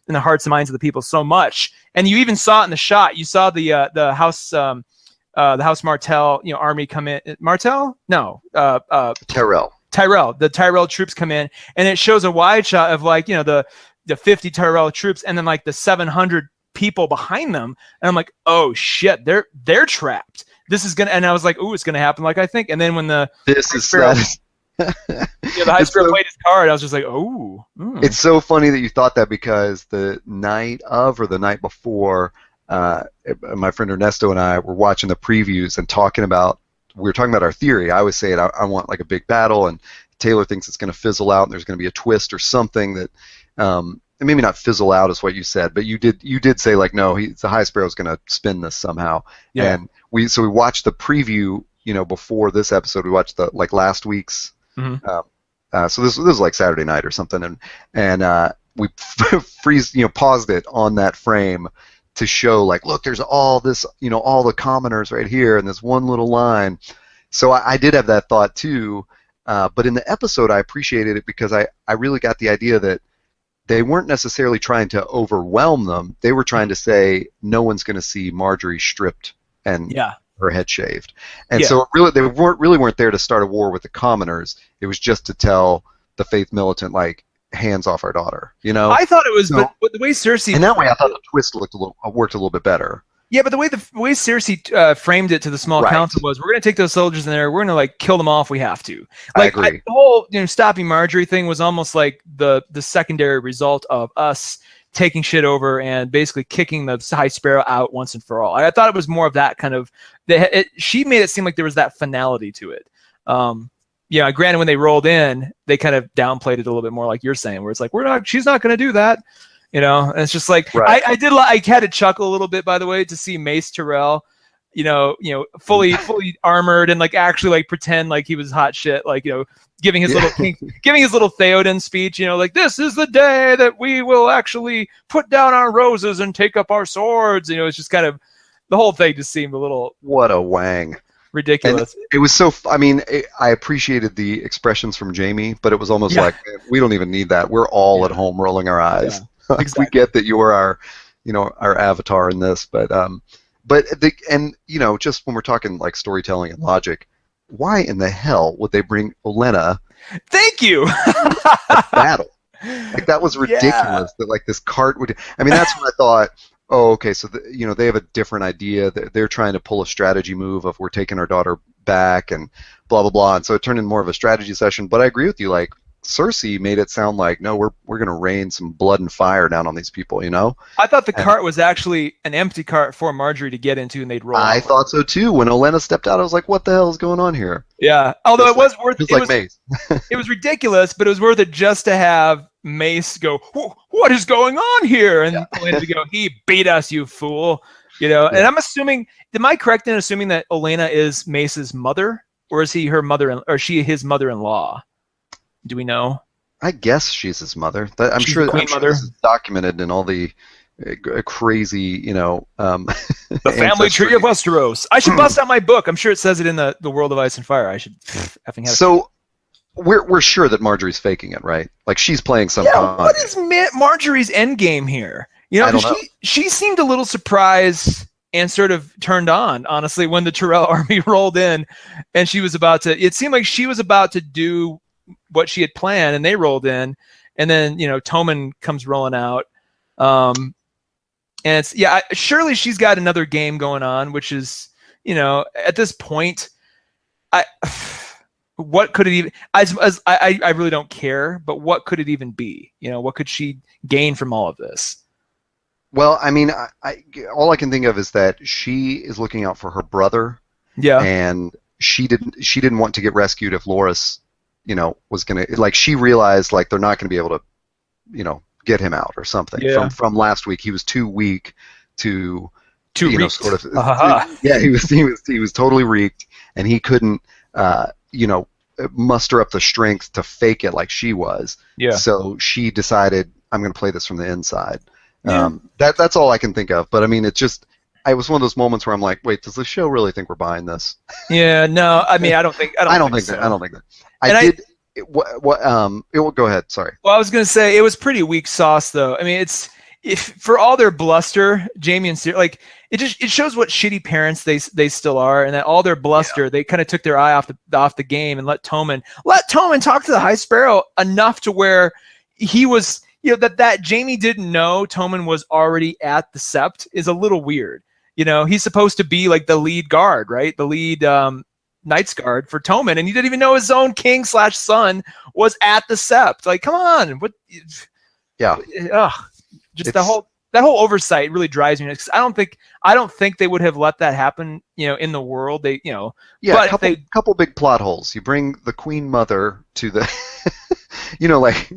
in the hearts and minds of the people so much, and you even saw it in the shot. You saw the house. The House Martell, army come in. Martell? No. Tyrell. The Tyrell troops come in, and it shows a wide shot of the 50 Tyrell troops, and then like the 700 people behind them, and I'm like, oh shit, they're trapped. This is gonna, and I was like, ooh, it's gonna happen. Like I think, and then when the High Sparrow played his card, I was just like, oh. It's so funny that you thought that because the night of or the night before. My friend Ernesto and I were watching the previews and we were talking about our theory. I was saying I want like a big battle, and Taylor thinks it's going to fizzle out and there's going to be a twist or something that, maybe not fizzle out is what you said, but you did say like, no, the High Sparrow's going to spin this somehow. Yeah. And we watched the preview, before this episode. We watched the last week's. Mm-hmm. So this was like Saturday night or something, and we paused it on that frame. To show like, look, there's all this, all the commoners right here in this one little line. So I did have that thought too, but in the episode I appreciated it because I really got the idea that they weren't necessarily trying to overwhelm them. They were trying to say no one's going to see Marjorie stripped and her head shaved. And so they weren't there to start a war with the commoners. It was just to tell the Faith Militant like, hands off our daughter, I thought it was, but the way Cersei and that way I thought the twist worked a little bit better. Yeah, but the way Cersei framed it to the small council was, we're going to take those soldiers in there, we're going to kill them all if we have to. I agree. The whole stopping Marjorie thing was almost like the secondary result of us taking shit over and basically kicking the High Sparrow out once and for all. I thought it was more of that kind of. She made it seem like there was that finality to it. Granted, when they rolled in, they kind of downplayed it a little bit more, like you're saying, where it's like, she's not going to do that, and it's just like, I had to chuckle a little bit, by the way, to see Mace Tyrell, fully armored and like actually like pretend like he was hot shit, like, giving his little Theoden speech, like, this is the day that we will actually put down our roses and take up our swords. It's just kind of, the whole thing just seemed a little. What a wang. Ridiculous. And it was so. I appreciated the expressions from Jamie, but it was almost like, we don't even need that. We're all at home rolling our eyes. Yeah, exactly. We get that you are our avatar in this, but just when we're talking like storytelling and logic, why in the hell would they bring Olenna? Thank you. A battle. Like, that was ridiculous. That like this cart would. That's what I thought. Oh, okay. So they have a different idea. They're trying to pull a strategy move of, we're taking our daughter back and blah blah blah. And so it turned into more of a strategy session. But I agree with you. Like, Cersei made it sound like, no, we're going to rain some blood and fire down on these people. I thought the cart was actually an empty cart for Marjorie to get into, and they'd roll. I thought so too. When Olenna stepped out, I was like, what the hell is going on here? Yeah. Although it was worth. It was like Mace. It was ridiculous, but it was worth it just to have Mace go, what is going on here? And Olenna to go, he beat us, you fool. And I'm assuming am I correct in assuming that Olenna is Mace's mother, or is he her mother, or she his mother-in-law? Do we know? I guess she's his mother. I'm She's sure. the queen I'm sure mother. this is documented in all the crazy, The family tree of Westeros. I should bust out my book. I'm sure it says it in the World of Ice and Fire. I should effing have it. So we're sure that Marjorie's faking it, right? Like she's playing some. Yeah. What is Marjorie's end game here? I don't know. She seemed a little surprised and sort of turned on, honestly, when the Tyrell army rolled in, and she was about to. It seemed like she was about to do what she had planned, and they rolled in, and then Tommen comes rolling out. And it's surely she's got another game going on, which is at this point, what could it even? As I really don't care, but what could it even be? What could she gain from all of this? Well, I mean, all I can think of is that she is looking out for her brother. Yeah. And she didn't want to get rescued if Loras, was gonna, like, she realized like they're not gonna be able to, get him out or something. Yeah. From last week, he was too weak to sort of. Yeah, he was totally reeked, and he couldn't, muster up the strength to fake it like she was. Yeah. So she decided, I'm gonna play this from the inside. Yeah. That's all I can think of. But I mean, it was one of those moments where I'm like, wait, does the show really think we're buying this? Yeah, no, I mean, I don't think that. I don't think that. Go ahead. Sorry. Well, I was going to say it was pretty weak sauce, though. I mean, for all their bluster, Jaime and Ciri, like it shows what shitty parents they still are, and that all their bluster, they kind of took their eye off the game and let Tommen talk to the High Sparrow enough to where he was, that Jaime didn't know Tommen was already at the Sept is a little weird. He's supposed to be like the lead guard, right? The lead Knight's Guard for Tommen, and he didn't even know his own king/son was at the Sept. Like, come on, what? Yeah. Just that whole oversight really drives me nuts. I don't think they would have let that happen. In the world, they. Yeah, but couple big plot holes. You bring the Queen Mother to the. Like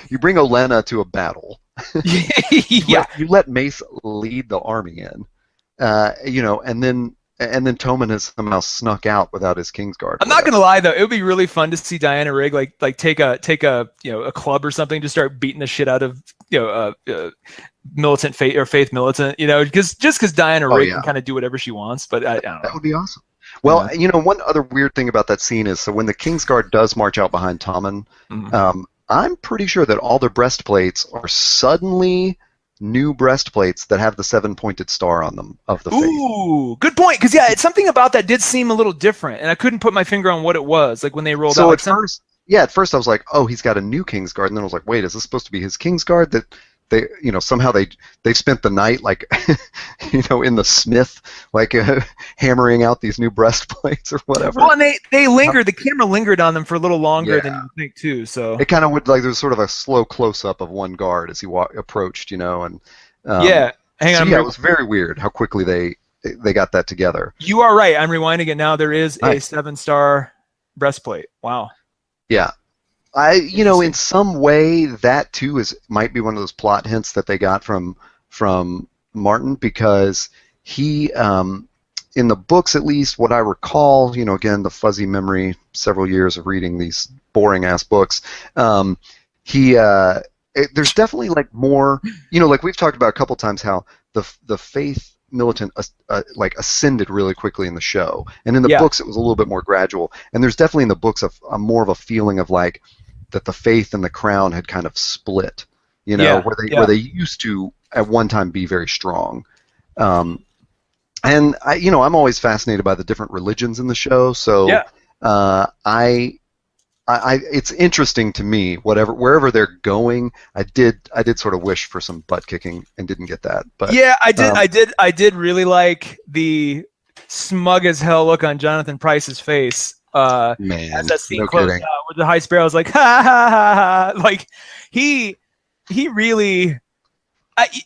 you bring Olenna to a battle. You let Mace lead the army in. And then Tommen has somehow snuck out without his Kingsguard. I'm not gonna lie though, it would be really fun to see Diana Rigg like take a a club or something to start beating the shit out of militant faith militant, because Diana Rigg can kind of do whatever she wants. But I don't know. That would be awesome. Well, one other weird thing about that scene is, so when the Kingsguard does march out behind Tommen, I'm pretty sure that all their breastplates are suddenly new breastplates that have the 7-pointed star on them of the faith. Ooh, good point. Because it's something about that did seem a little different, and I couldn't put my finger on what it was. Like when they rolled out. At first I was like, oh, he's got a new Kingsguard, and then I was like, wait, is this supposed to be his Kingsguard that they, somehow they spent the night like, in the smith, like hammering out these new breastplates or whatever. Well, and they lingered. The camera lingered on them for a little longer than you think too. So it kind of would, like, there was sort of a slow close up of one guard as he approached, and hang on. So it was very weird how quickly they got that together. You are right. I'm rewinding it now. There is a 7-star breastplate. Wow. Yeah. In some way, that too might be one of those plot hints that they got from Martin, because he, in the books at least, what I recall, again, the fuzzy memory, several years of reading these boring ass books, there's definitely like more, like we've talked about a couple times how the faith militant like ascended really quickly in the show, and in the books it was a little bit more gradual, and there's definitely in the books a more of a feeling of like that the faith and the crown had kind of split, where they used to at one time be very strong. And I'm always fascinated by the different religions in the show, so it's interesting to me. Wherever they're going, I did sort of wish for some butt kicking and didn't get that. But I did really like the smug as hell look on Jonathan Pryce's face. Man, as that scene closed out, with the High Sparrow was like, ha ha ha ha. Like he really.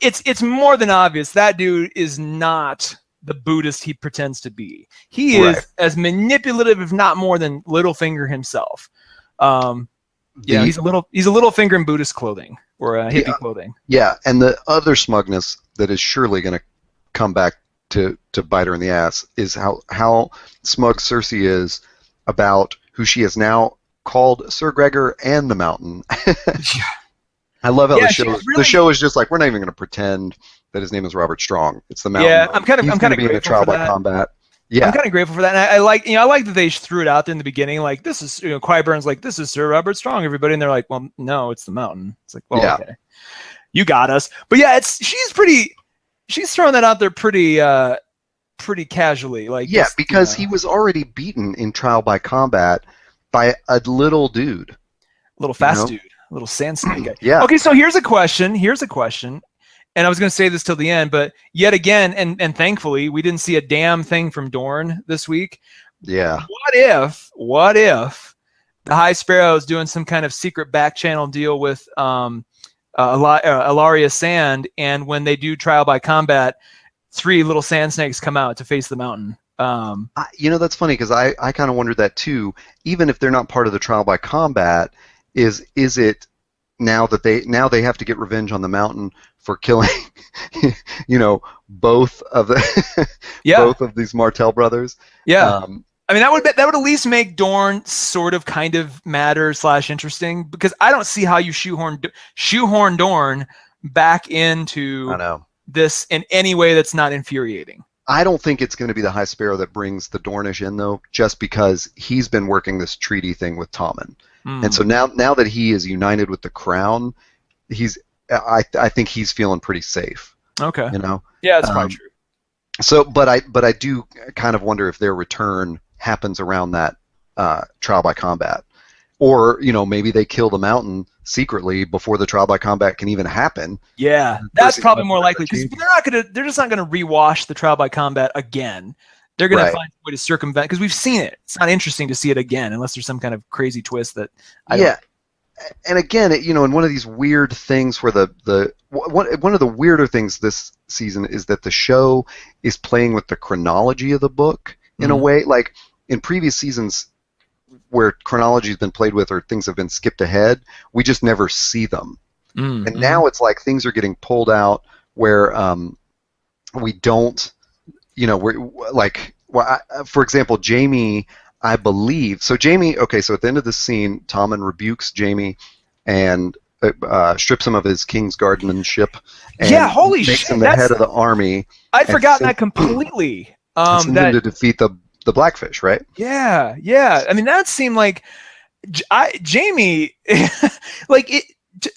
It's more than obvious that dude is not the Buddhist he pretends to be. He is as manipulative, if not more, than Littlefinger himself. He's a little finger in Buddhist clothing or hippie clothing. Yeah, and the other smugness that is surely going to come back to bite her in the ass is how smug Cersei is about who she has now called Sir Gregor and the Mountain. I love how the show is just like, we're not even going to pretend that his name is Robert Strong. It's the Mountain. Yeah, I'm kind of be in the trial by combat. Yeah, I'm kind of grateful for that. And I like that they threw it out there in the beginning, like, this is, Qyburn's like, this is Sir Robert Strong, everybody, and they're like, well, no, it's the Mountain. It's like, well, okay, you got us. But yeah, she's throwing that out there pretty casually, like, because he was already beaten in trial by combat by a little dude, little fast dude. Little sand snake guy. Yeah. Okay, so here's a question. And I was going to say this till the end, but yet again, and thankfully, we didn't see a damn thing from Dorne this week. Yeah. What if the High Sparrow is doing some kind of secret back channel deal with Ilaria Sand, and when they do trial by combat, 3 little sand snakes come out to face the Mountain? That's funny, because I kind of wondered that too. Even if they're not part of the trial by combat, is it now they have to get revenge on the Mountain for killing both of these Martell brothers? I mean, that would at least make Dorne sort of kind of matter / interesting, because I don't see how you shoehorn Dorne back into this in any way that's not infuriating. I don't think it's going to be the High Sparrow that brings the Dornish in, though, just because he's been working this treaty thing with Tommen. And so now that he is united with the Crown, I think he's feeling pretty safe. Okay. Yeah, that's probably true. So, but I do kind of wonder if their return happens around that trial by combat, or maybe they kill the Mountain secretly before the trial by combat can even happen. Yeah, that's probably more likely, because they're just not gonna rewash the trial by combat again. They're going to find a way to circumvent, because we've seen it. It's not interesting to see it again unless there's some kind of crazy twist that And again, in one of these weird things where one of the weirder things this season is that the show is playing with the chronology of the book in a way. Like in previous seasons where chronology has been played with or things have been skipped ahead, we just never see them. And now it's like things are getting pulled out where we don't... we're like, for example, Jaime, I believe. So Jaime, so at the end of the scene, Tommen rebukes Jaime and strips him of his king's guardianship. And holy makes shit! him the head of the army. I'd forgotten that completely. Sends him to defeat the Blackfish, right? Yeah. I mean, that seemed like Jaime, like it.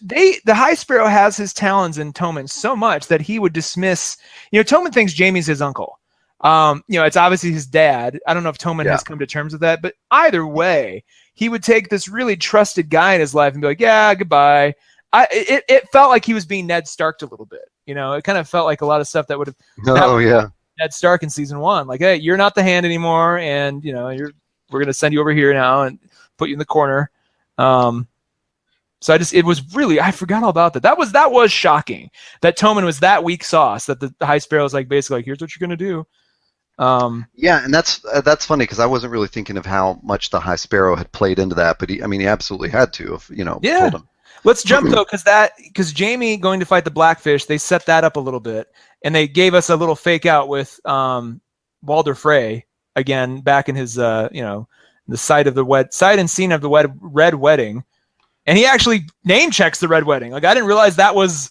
The High Sparrow has his talons in Tommen so much that he would dismiss. Tommen thinks Jaime's his uncle. It's obviously his dad. I don't know if Tommen has come to terms with that, but either way, he would take this really trusted guy in his life and be like, yeah, goodbye. It felt like he was being Ned Starked a little bit. It kind of felt like a lot of stuff that would have Ned Stark in season 1. Like, hey, you're not the Hand anymore, and we're gonna send you over here now and put you in the corner. So it was really, I forgot all about that. That was shocking that Tommen was that weak sauce, that the High Sparrow was like, basically like, here's what you're gonna do. And that's funny, because I wasn't really thinking of how much the High Sparrow had played into that, but he absolutely had to have told him. Let's jump though, because Jaime going to fight the Blackfish, they set that up a little bit, and they gave us a little fake out with Walder Frey again back in his the site and scene of the Red Wedding. And he actually name checks the Red Wedding. Like, I didn't realize that was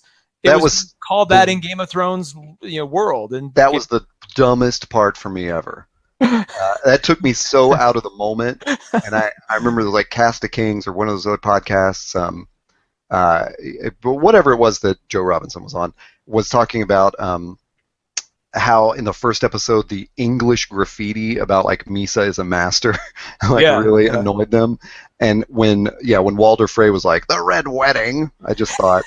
called that in Game of Thrones, world. And that was the dumbest part for me ever. That took me so out of the moment. And I remember like Cast of Kings or one of those other podcasts, but whatever it was that Joe Robinson was on, was talking about how in the first episode the English graffiti about like Misa is a master really annoyed them. And when Walder Frey was like, the Red Wedding, I just thought,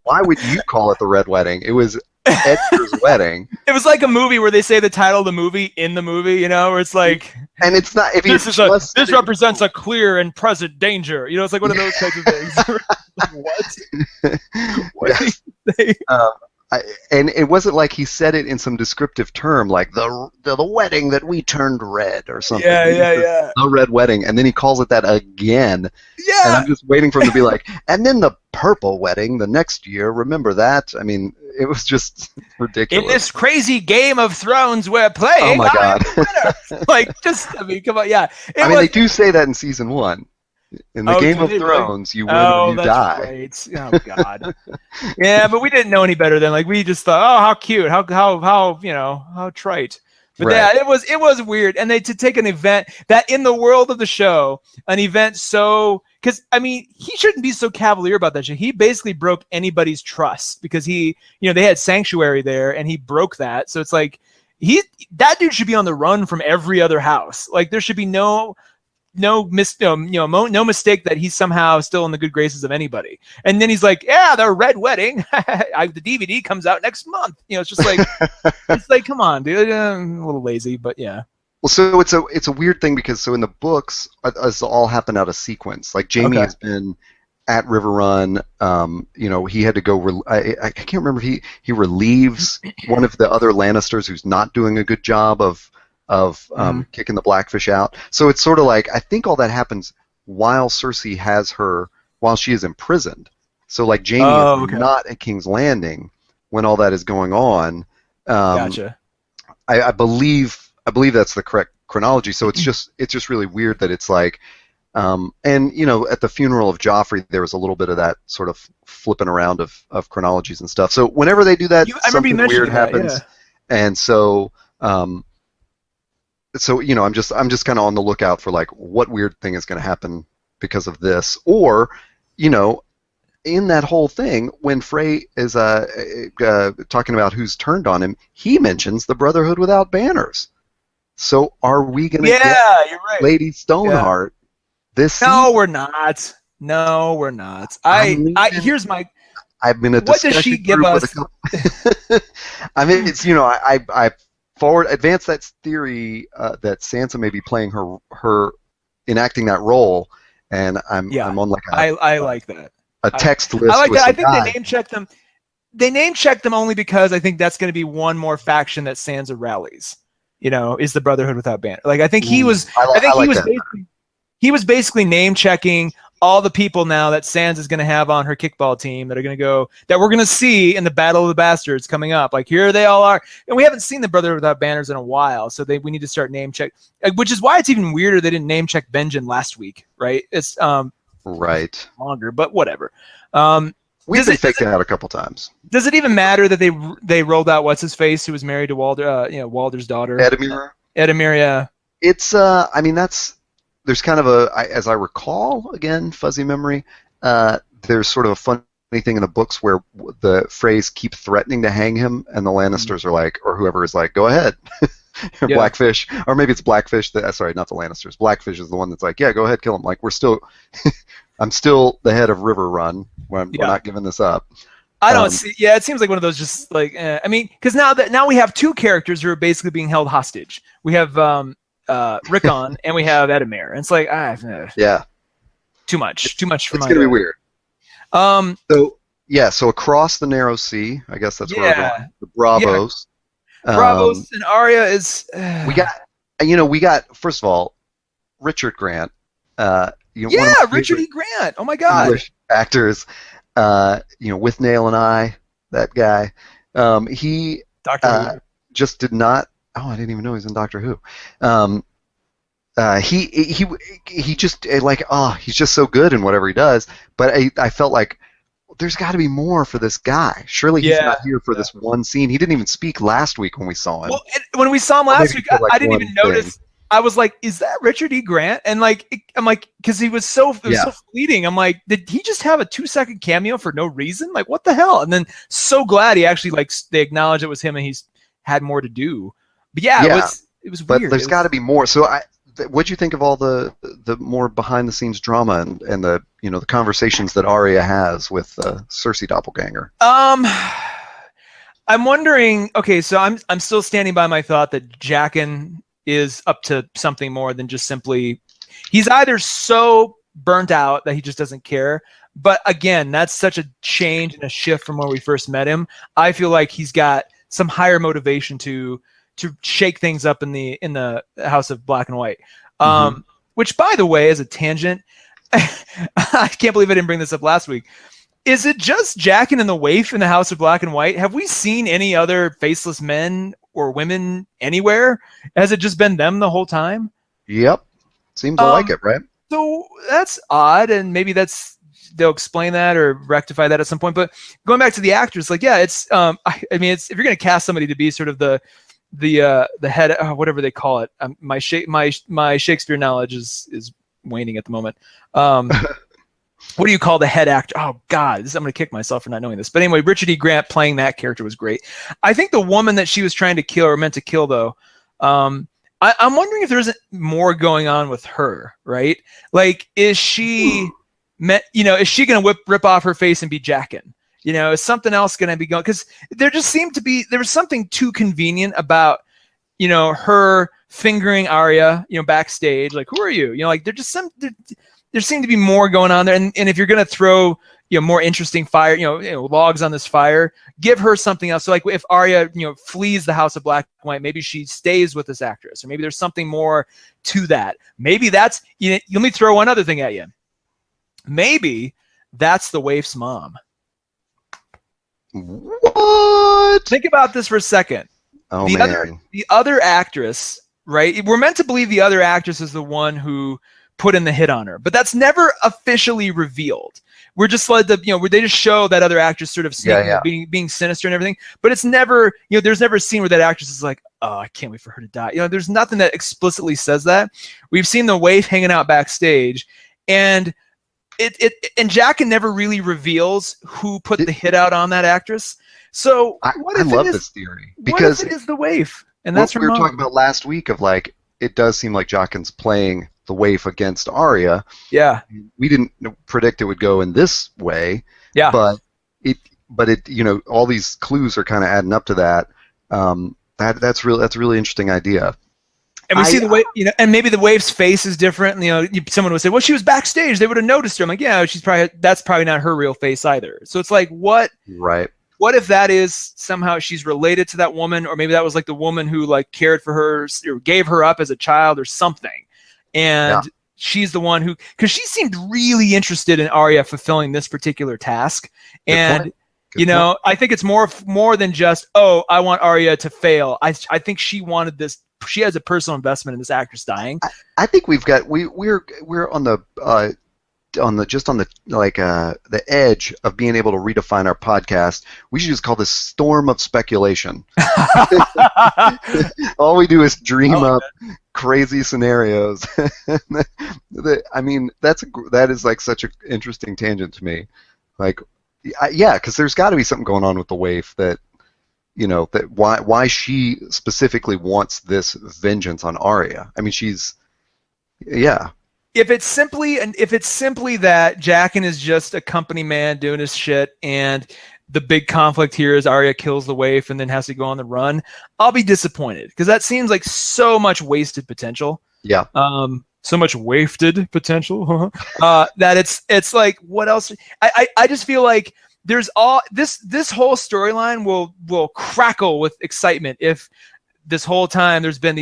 why would you call it the Red Wedding? It was Edgar's wedding. It was like a movie where they say the title of the movie in the movie, where it's like, and it's not. If this represents a clear and present danger. It's like one of those types of things. Like, what? What did he say? And it wasn't like he said it in some descriptive term, like the wedding that we turned red or something. Yeah. The red wedding, and then he calls it that again. Yeah. And I'm just waiting for him to be like, and then the purple wedding the next year. Remember that? I mean, it was just ridiculous. In this crazy Game of Thrones we're playing, oh my God! Like, just I mean, come on, yeah. They do say that in season 1. In the Game of Thrones, you win or you die. Right. Oh God. Yeah, but we didn't know any better then. Like we just thought, oh, how cute, how how trite. But yeah, it was weird. And to take an event that in the world of the show, an event so because I mean he shouldn't be so cavalier about that shit. He basically broke anybody's trust because they had sanctuary there and he broke that. So it's like that dude should be on the run from every other house. Like there should be no mistake that he's somehow still in the good graces of anybody. And then he's like, yeah, the red wedding. The DVD comes out next month. It's just like, it's like, come on, dude. I'm a little lazy, but yeah. Well, so it's a weird thing because in the books, it's all happened out of sequence. Like Jamie has been at River Run. He had to go. I can't remember if he relieves one of the other Lannisters who's not doing a good job of kicking the Blackfish out. So it's sort of like, I think all that happens while Cersei while she is imprisoned. So like Jaime is not at King's Landing when all that is going on. Gotcha. I believe that's the correct chronology. So it's just really weird that it's like, and at the funeral of Joffrey, there was a little bit of that sort of flipping around of chronologies and stuff. So whenever they do that, something weird happens. Yeah. And so, I'm just kind of on the lookout for like what weird thing is going to happen because of this, or in that whole thing when Frey is talking about who's turned on him, he mentions the Brotherhood without banners. So are we going to get you're right. Lady Stoneheart this season? No, we're not. Here's my. I've been a what does she give us? I mean, it's I advance that theory that Sansa may be playing her enacting that role, and I'm on like I like that a text list. I like that. I think they name checked them. They name checked them only because I think that's going to be one more faction that Sansa rallies. Is the Brotherhood without banner. Like I think he was. He was basically name checking all the people now that Sansa is going to have on her kickball team that are going to go, that we're going to see in the Battle of the Bastards coming up. Like here they all are. And we haven't seen the Brotherhood without banners in a while. So we need to start name check, which is why it's even weirder. They didn't name check Benjen last week. Right. It's right. Longer, but whatever. We've been faked out a couple times. Does it even matter that they rolled out what's his face who was married to Walder, Walder's daughter? Edamure, yeah. It's there's kind of as I recall, again, fuzzy memory, there's sort of a funny thing in the books where the phrase keep threatening to hang him, and the Lannisters are like, or whoever is like, go ahead. Blackfish, or maybe it's Blackfish, sorry, not the Lannisters. Blackfish is the one that's like, yeah, go ahead, kill him. Like, I'm still the head of River Run. We're not giving this up. I don't see. Yeah, it seems like one of those just like, I mean, because now we have two characters who are basically being held hostage. We have Rickon and we have Edamure. And it's like, too much for my. It's gonna be weird. So across the Narrow Sea, I guess that's where we're going. The Bravos. Yeah. Bravos and Arya is. We got first of all, Richard Grant. Richard E. Grant. Oh my God. English actors. With Nail and I, that guy. He just did not. Oh, I didn't even know he was in Doctor Who. He just he's just so good in whatever he does. But I felt like there's got to be more for this guy. Surely he's not here for this one scene. He didn't even speak last week when we saw him. Well, when we saw him last week, I didn't even notice. I was like, is that Richard E. Grant? And I'm like, because he was so fleeting. I'm like, did he just have a 2-second cameo for no reason? Like, what the hell? And then so glad he actually they acknowledged it was him and he's had more to do. But it was weird. But there's got to be more. So what'd you think of all the more behind the scenes drama and the the conversations that Arya has with Cersei doppelganger? I'm wondering. Okay, so I'm still standing by my thought that Jaqen is up to something more than just simply. He's either so burnt out, that he just doesn't care. But again, that's such a change and a shift from when we first met him. I feel like he's got some higher motivation to shake things up in the House of Black and White. Which, by the way, as a tangent, I can't believe I didn't bring this up last week. Is it just Jaqen and the waif in the House of Black and White? Have we seen any other faceless men or women anywhere? Has it just been them the whole time? Yep. Seems like it, right? So that's odd, and maybe they'll explain that or rectify that at some point. But going back to the actors, like, yeah, it's it's, if you're going to cast somebody to be sort of the head, whatever they call it. My Shakespeare knowledge is waning at the moment. What do you call the head actor? Oh God, I'm going to kick myself for not knowing this. But anyway, Richard E. Grant playing that character was great. I think the woman that she was trying to kill or meant to kill, though, I'm wondering if there isn't more going on with her, right? Like, is she is she going to rip off her face and be Jaqen? Is something else going to be going? Because there was something too convenient about, her fingering Arya, backstage. Like, who are you? Like, there seemed to be more going on there. And if you're going to throw, more interesting fire, logs on this fire, give her something else. So like if Arya, flees the House of Black and White, maybe she stays with this actress, or maybe there's something more to that. Maybe that's, let me throw one other thing at you. Maybe that's the waif's mom. What? Think about this for a second. Oh, the other actress, right? We're meant to believe the other actress is the one who put in the hit on her, but that's never officially revealed. We're just led to, where they just show that other actress sort of being sinister and everything, but it's never, there's never a scene where that actress is like, oh, I can't wait for her to die. There's nothing that explicitly says that. We've seen the waif hanging out backstage, and and Jaqen never really reveals who put the hit out on that actress. So I love this theory, because what if it is the waif, and that's her we were mom? talking about last week of, like, it does seem like Jaqen's playing the waif against Arya. Yeah. We didn't predict it would go in this way. Yeah. But it all these clues are kind of adding up to that. That's a really interesting idea. And we see the way, and maybe the waif's face is different. And, someone would say, well, she was backstage, they would have noticed her. I'm like, yeah, that's probably not her real face either. So it's like, what? Right. What if that is somehow she's related to that woman, or maybe that was like the woman who like cared for her or gave her up as a child or something. And she's the one who, because she seemed really interested in Arya fulfilling this particular task. And, I think it's more than just, oh, I want Arya to fail. I think she wanted this. She has a personal investment in this actress dying. I think we're on the the edge of being able to redefine our podcast. We should just call this Storm of Speculation. All we do is dream up crazy scenarios. I mean, that is like such an interesting tangent to me. Like, because there's got to be something going on with the waif that, that why she specifically wants this vengeance on Arya. I mean, If it's simply that Jaqen is just a company man doing his shit, and the big conflict here is Arya kills the waif and then has to go on the run, I'll be disappointed, because that seems like so much wasted potential. Yeah. So much wasted potential. That it's like, what else? I just feel like there's all this whole storyline will crackle with excitement if this whole time there's been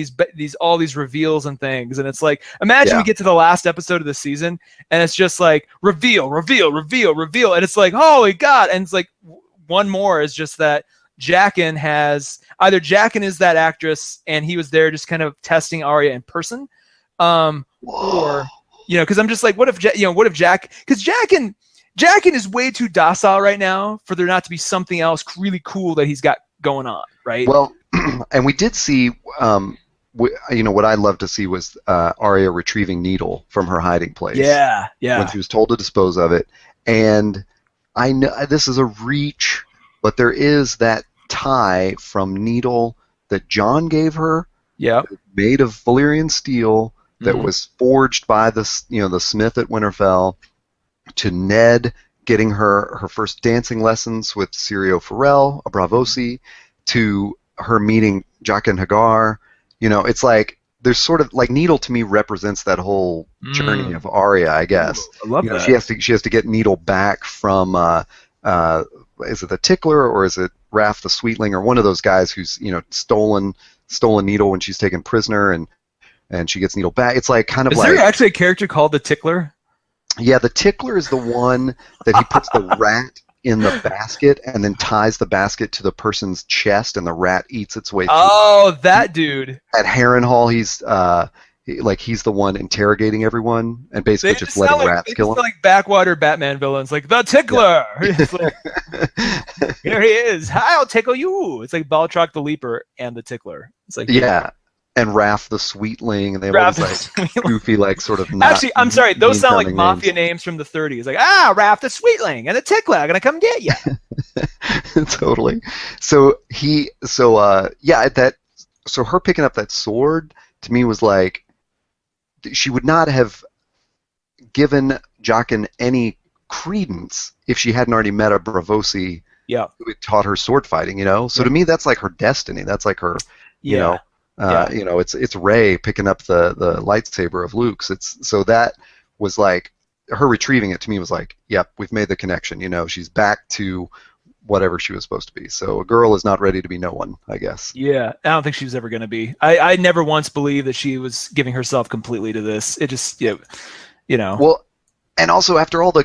all these reveals and things, and it's like, imagine we get to the last episode of the season and it's just like reveal, and it's like, holy God, and it's like one more is just that Jaqen is that actress and he was there just kind of testing Arya in person, or because I'm just like, what if because Jaqen is way too docile right now for there not to be something else really cool that he's got going on, right? Well, and we did see, what I'd love to see was Arya retrieving Needle from her hiding place. Yeah. When she was told to dispose of it. And I know this is a reach, but there is that tie from Needle that Jon gave her. Yeah. Made of Valyrian steel that was forged by the smith at Winterfell, to Ned getting her first dancing lessons with Syrio Forel, a Bravosi, to her meeting Jaqen Hagar. It's like there's sort of like Needle to me represents that whole journey of Arya, I guess. Ooh, I love that. She has to get Needle back from is it the Tickler or is it Raph the Sweetling or one of those guys who's stolen Needle when she's taken prisoner, and she gets Needle back. It's like kind of is like, there actually a character called the Tickler? Yeah, the Tickler is the one that he puts the rat in the basket and then ties the basket to the person's chest, and the rat eats its way through. Oh, that dude. At Harrenhal, he's the one interrogating everyone and basically just letting rats kill him. Like backwater Batman villains, like the Tickler. Yeah. Like, here he is. I'll tickle you. It's like Baltrock the Leaper and the Tickler. It's like and Raph the Sweetling, and they have all these like goofy, like sort of. Actually, I'm sorry. Those sound like mafia names from the 30s. Like Raph the Sweetling and the Tickler are gonna come get you. Totally. So her picking up that sword to me was like, she would not have given Jaqen any credence if she hadn't already met a Bravosi who had taught her sword fighting. So to me that's like her destiny. That's like her. It's Rey picking up the lightsaber of Luke's. So that was like her retrieving it to me was like, yep, we've made the connection. She's back to whatever she was supposed to be. So a girl is not ready to be no one, I guess. Yeah, I don't think she was ever going to be. I never once believed that she was giving herself completely to this. It just, Well, and also after all the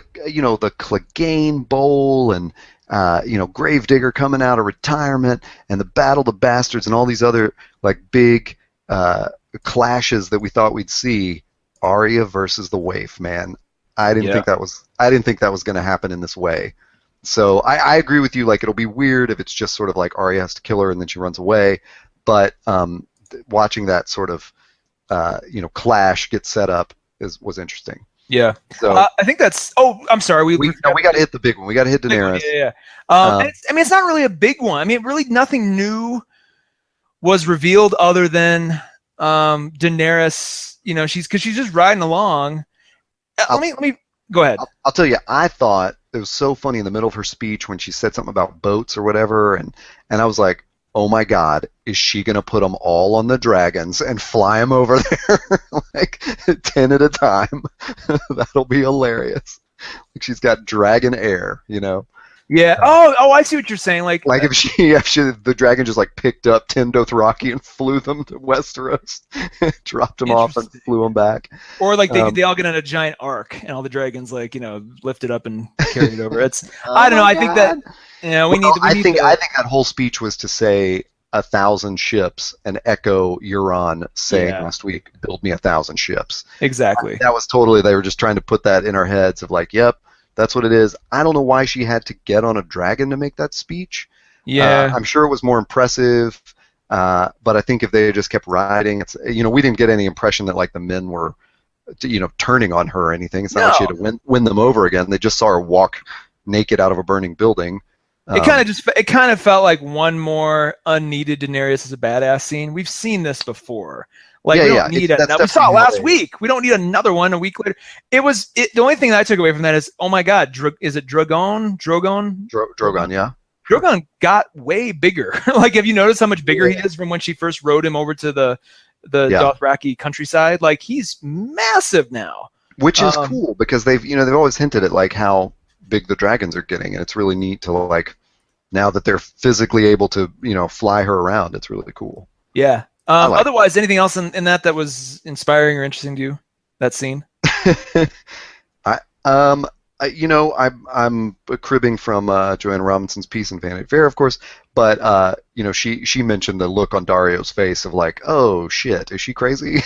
Clegane Bowl and Gravedigger coming out of retirement and the Battle of the Bastards and all these other like big clashes that we thought we'd see, Arya versus the Waif, man. I didn't think that was going to happen in this way. So I agree with you. Like, it'll be weird if it's just sort of like Arya has to kill her and then she runs away. But watching that sort of clash get set up was interesting. Yeah. So I think that's. Oh, I'm sorry. We got to hit the big one. We got to hit Daenerys. Yeah. It's not really a big one. I mean, really, nothing new was revealed other than Daenerys. She's just riding along. Let me go ahead. I'll tell you. I thought it was so funny in the middle of her speech when she said something about boats or whatever, and I was like, oh my God, is she going to put them all on the dragons and fly them over there like 10 at a time? That'll be hilarious. Like, she's got dragon air, Yeah. Oh, I see what you're saying. Like if the dragon just like picked up 10 Dothraki and flew them to Westeros, dropped them off and flew them back. Or like they all get on a giant ark and all the dragons lift it up and carry it over. It's I don't know. I think that I think that whole speech was to say 1,000 ships and echo Euron saying last week, "Build me 1,000 ships." Exactly. That was totally. They were just trying to put that in our heads of like, yep. That's what it is. I don't know why she had to get on a dragon to make that speech. Yeah. I'm sure it was more impressive, but I think if they had just kept riding, we didn't get any impression that like the men were, turning on her or anything. It's not like she had to win them over again. They just saw her walk naked out of a burning building. It kind of felt like one more unneeded Daenerys as a badass scene. We've seen this before. Like, we don't need we saw it last week. We don't need another one a week later. The only thing that I took away from that is, oh my God, is it Drogon? Drogon, yeah. Drogon got way bigger. Like, have you noticed how much bigger he is from when she first rode him over to the Dothraki countryside? Like, he's massive now. Which is cool because they've always hinted at like how big the dragons are getting, and it's really neat to like now that they're physically able to fly her around. It's really cool. Yeah. Otherwise, anything else in that was inspiring or interesting to you? That scene? I'm cribbing from Joanna Robinson's piece in Vanity Fair, of course, but she mentioned the look on Dario's face of like, oh shit, is she crazy?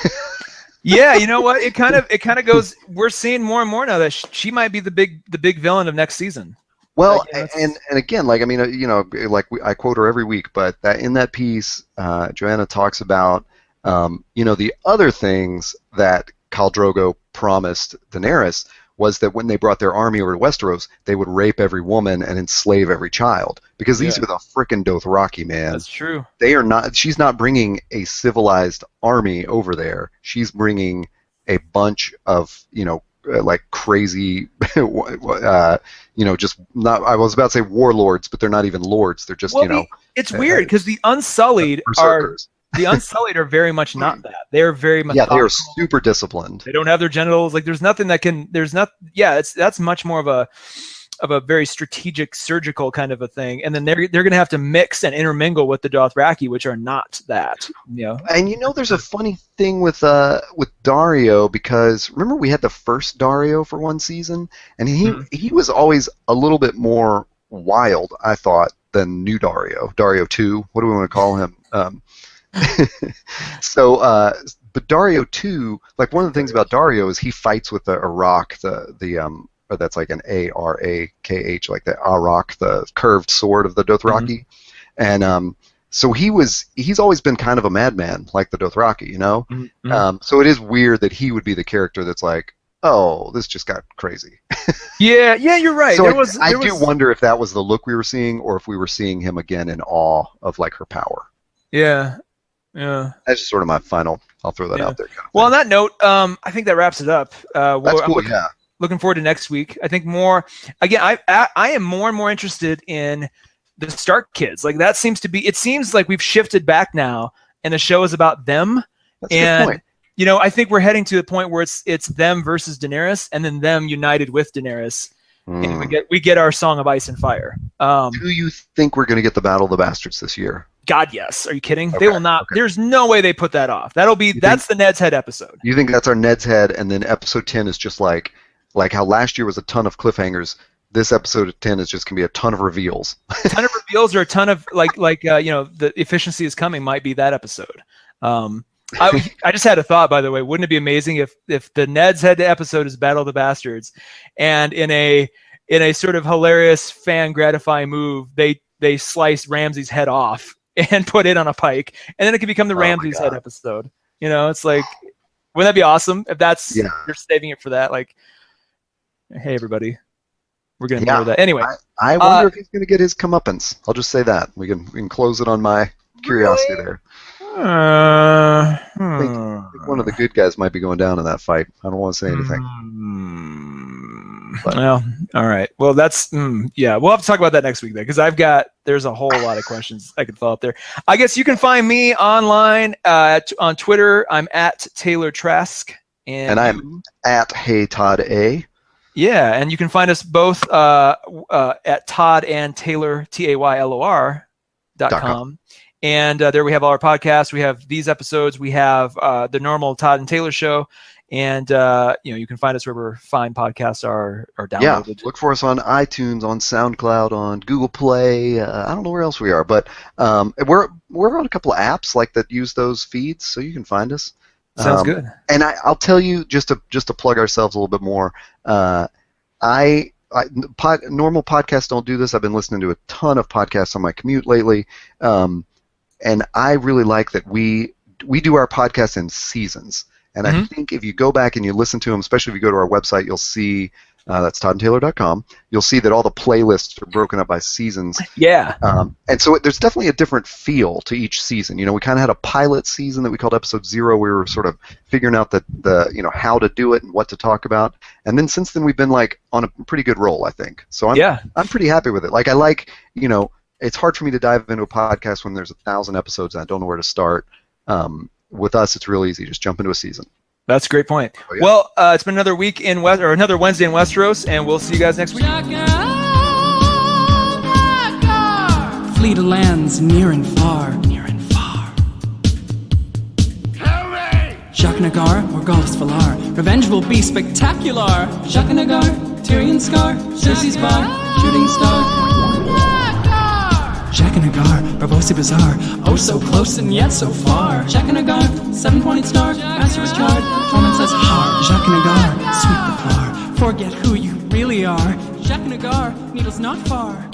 Yeah, you know what? It kind of goes. We're seeing more and more now that she might be the big villain of next season. Well, and again, like, I mean, I quote her every week, but in that piece, Joanna talks about, the other things that Khal Drogo promised Daenerys was that when they brought their army over to Westeros, they would rape every woman and enslave every child, because these are the frickin' Dothraki, man. That's true. They are not. She's not bringing a civilized army over there. She's bringing a bunch of like crazy, just not. I was about to say warlords, but they're not even lords. They're just it's weird because the Unsullied are the Unsullied are very much not that. They're very methodical. Yeah, they are super disciplined. They don't have their genitals. Like there's nothing that can. There's not. Yeah, that's much more of a very strategic, surgical kind of a thing. And then they're going to have to mix and intermingle with the Dothraki, which are not that. And there's a funny thing with Dario, because remember we had the first Dario for one season, and he was always a little bit more wild, I thought, than new Dario 2. What do we want to call him? But Dario 2, like one of the things about Dario is he fights with a rock, or that's like an Arakh, like the Arak, the curved sword of the Dothraki, and so he's always been kind of a madman like the Dothraki, So it is weird that he would be the character that's like, oh, this just got crazy. Yeah, you're right. So I do wonder if that was the look we were seeing, or if we were seeing him again in awe of like her power. Yeah. That's just sort of my final. I'll throw that out there. Well, on that note, I think that wraps it up. That's cool. Looking forward to next week. I think more. Again, I am more and more interested in the Stark kids. Like that seems to be. It seems like we've shifted back now, and the show is about them. That's a good point. I think we're heading to the point where it's them versus Daenerys, and then them united with Daenerys, and we get our Song of Ice and Fire. Do you think we're going to get the Battle of the Bastards this year? God, yes. Are you kidding? Okay, they will not. Okay. There's no way they put that off. That's the Ned's Head episode. You think that's our Ned's Head, and then episode 10 is just like how last year was a ton of cliffhangers. This episode of 10 is just going to be a ton of reveals. A ton of reveals, or a ton of the efficiency is coming might be that episode. I just had a thought, by the way. Wouldn't it be amazing if the Ned's Head episode is Battle of the Bastards, and in a sort of hilarious fan gratifying move, they slice Ramsay's head off and put it on a pike, and then it could become the Ramsay's Head episode. It's like, wouldn't that be awesome if that's you're saving it for that? Like, hey everybody, we're gonna mirror that anyway. I wonder if he's gonna get his comeuppance. I'll just say that we can close it on my curiosity there. I think one of the good guys might be going down in that fight. I don't want to say anything. Well, all right. Well, that's we'll have to talk about that next week then, because there's a whole lot of questions I could follow up there. I guess you can find me online on Twitter. I'm at Taylor Trask, and I'm at Hey Todd A. Yeah, and you can find us both at Todd and Taylor TAYLOR.com. And there we have all our podcasts. We have these episodes. We have the normal Todd and Taylor show. And, you can find us wherever fine podcasts are downloaded. Yeah, look for us on iTunes, on SoundCloud, on Google Play. I don't know where else we are, but we're on a couple of apps like that use those feeds, so you can find us. Sounds good. And I'll tell you, just to plug ourselves a little bit more, normal podcasts don't do this. I've been listening to a ton of podcasts on my commute lately. And I really like that we do our podcasts in seasons. And I think if you go back and you listen to them, especially if you go to our website, you'll see, that's toddandtaylor.com, you'll see that all the playlists are broken up by seasons. Yeah. And so there's definitely a different feel to each season. We kind of had a pilot season that we called Episode 0. We were sort of figuring out the how to do it and what to talk about. And then since then we've been like on a pretty good roll, I think. So I'm pretty happy with it. Like I like, it's hard for me to dive into a podcast when there's 1,000 episodes and I don't know where to start. With us, it's real easy. Just jump into a season. That's a great point. Oh, yeah. Well, it's been another week another Wednesday in Westeros, and we'll see you guys next week. Fleet of lands near and far, near and far. Jaqen H'ghar, Morghulis Valar, revenge will be spectacular. Jaqen H'ghar, Tyrion Scar, Cersei's bar, shooting star. Jaqen H'ghar, Barbosa Bazaar, oh so close and yet so far. Jaqen H'ghar, 7-pointed star, Master was charred, Torment says har. Jaqen H'ghar, sweep the floor, forget who you really are. Jaqen H'ghar, needles not far.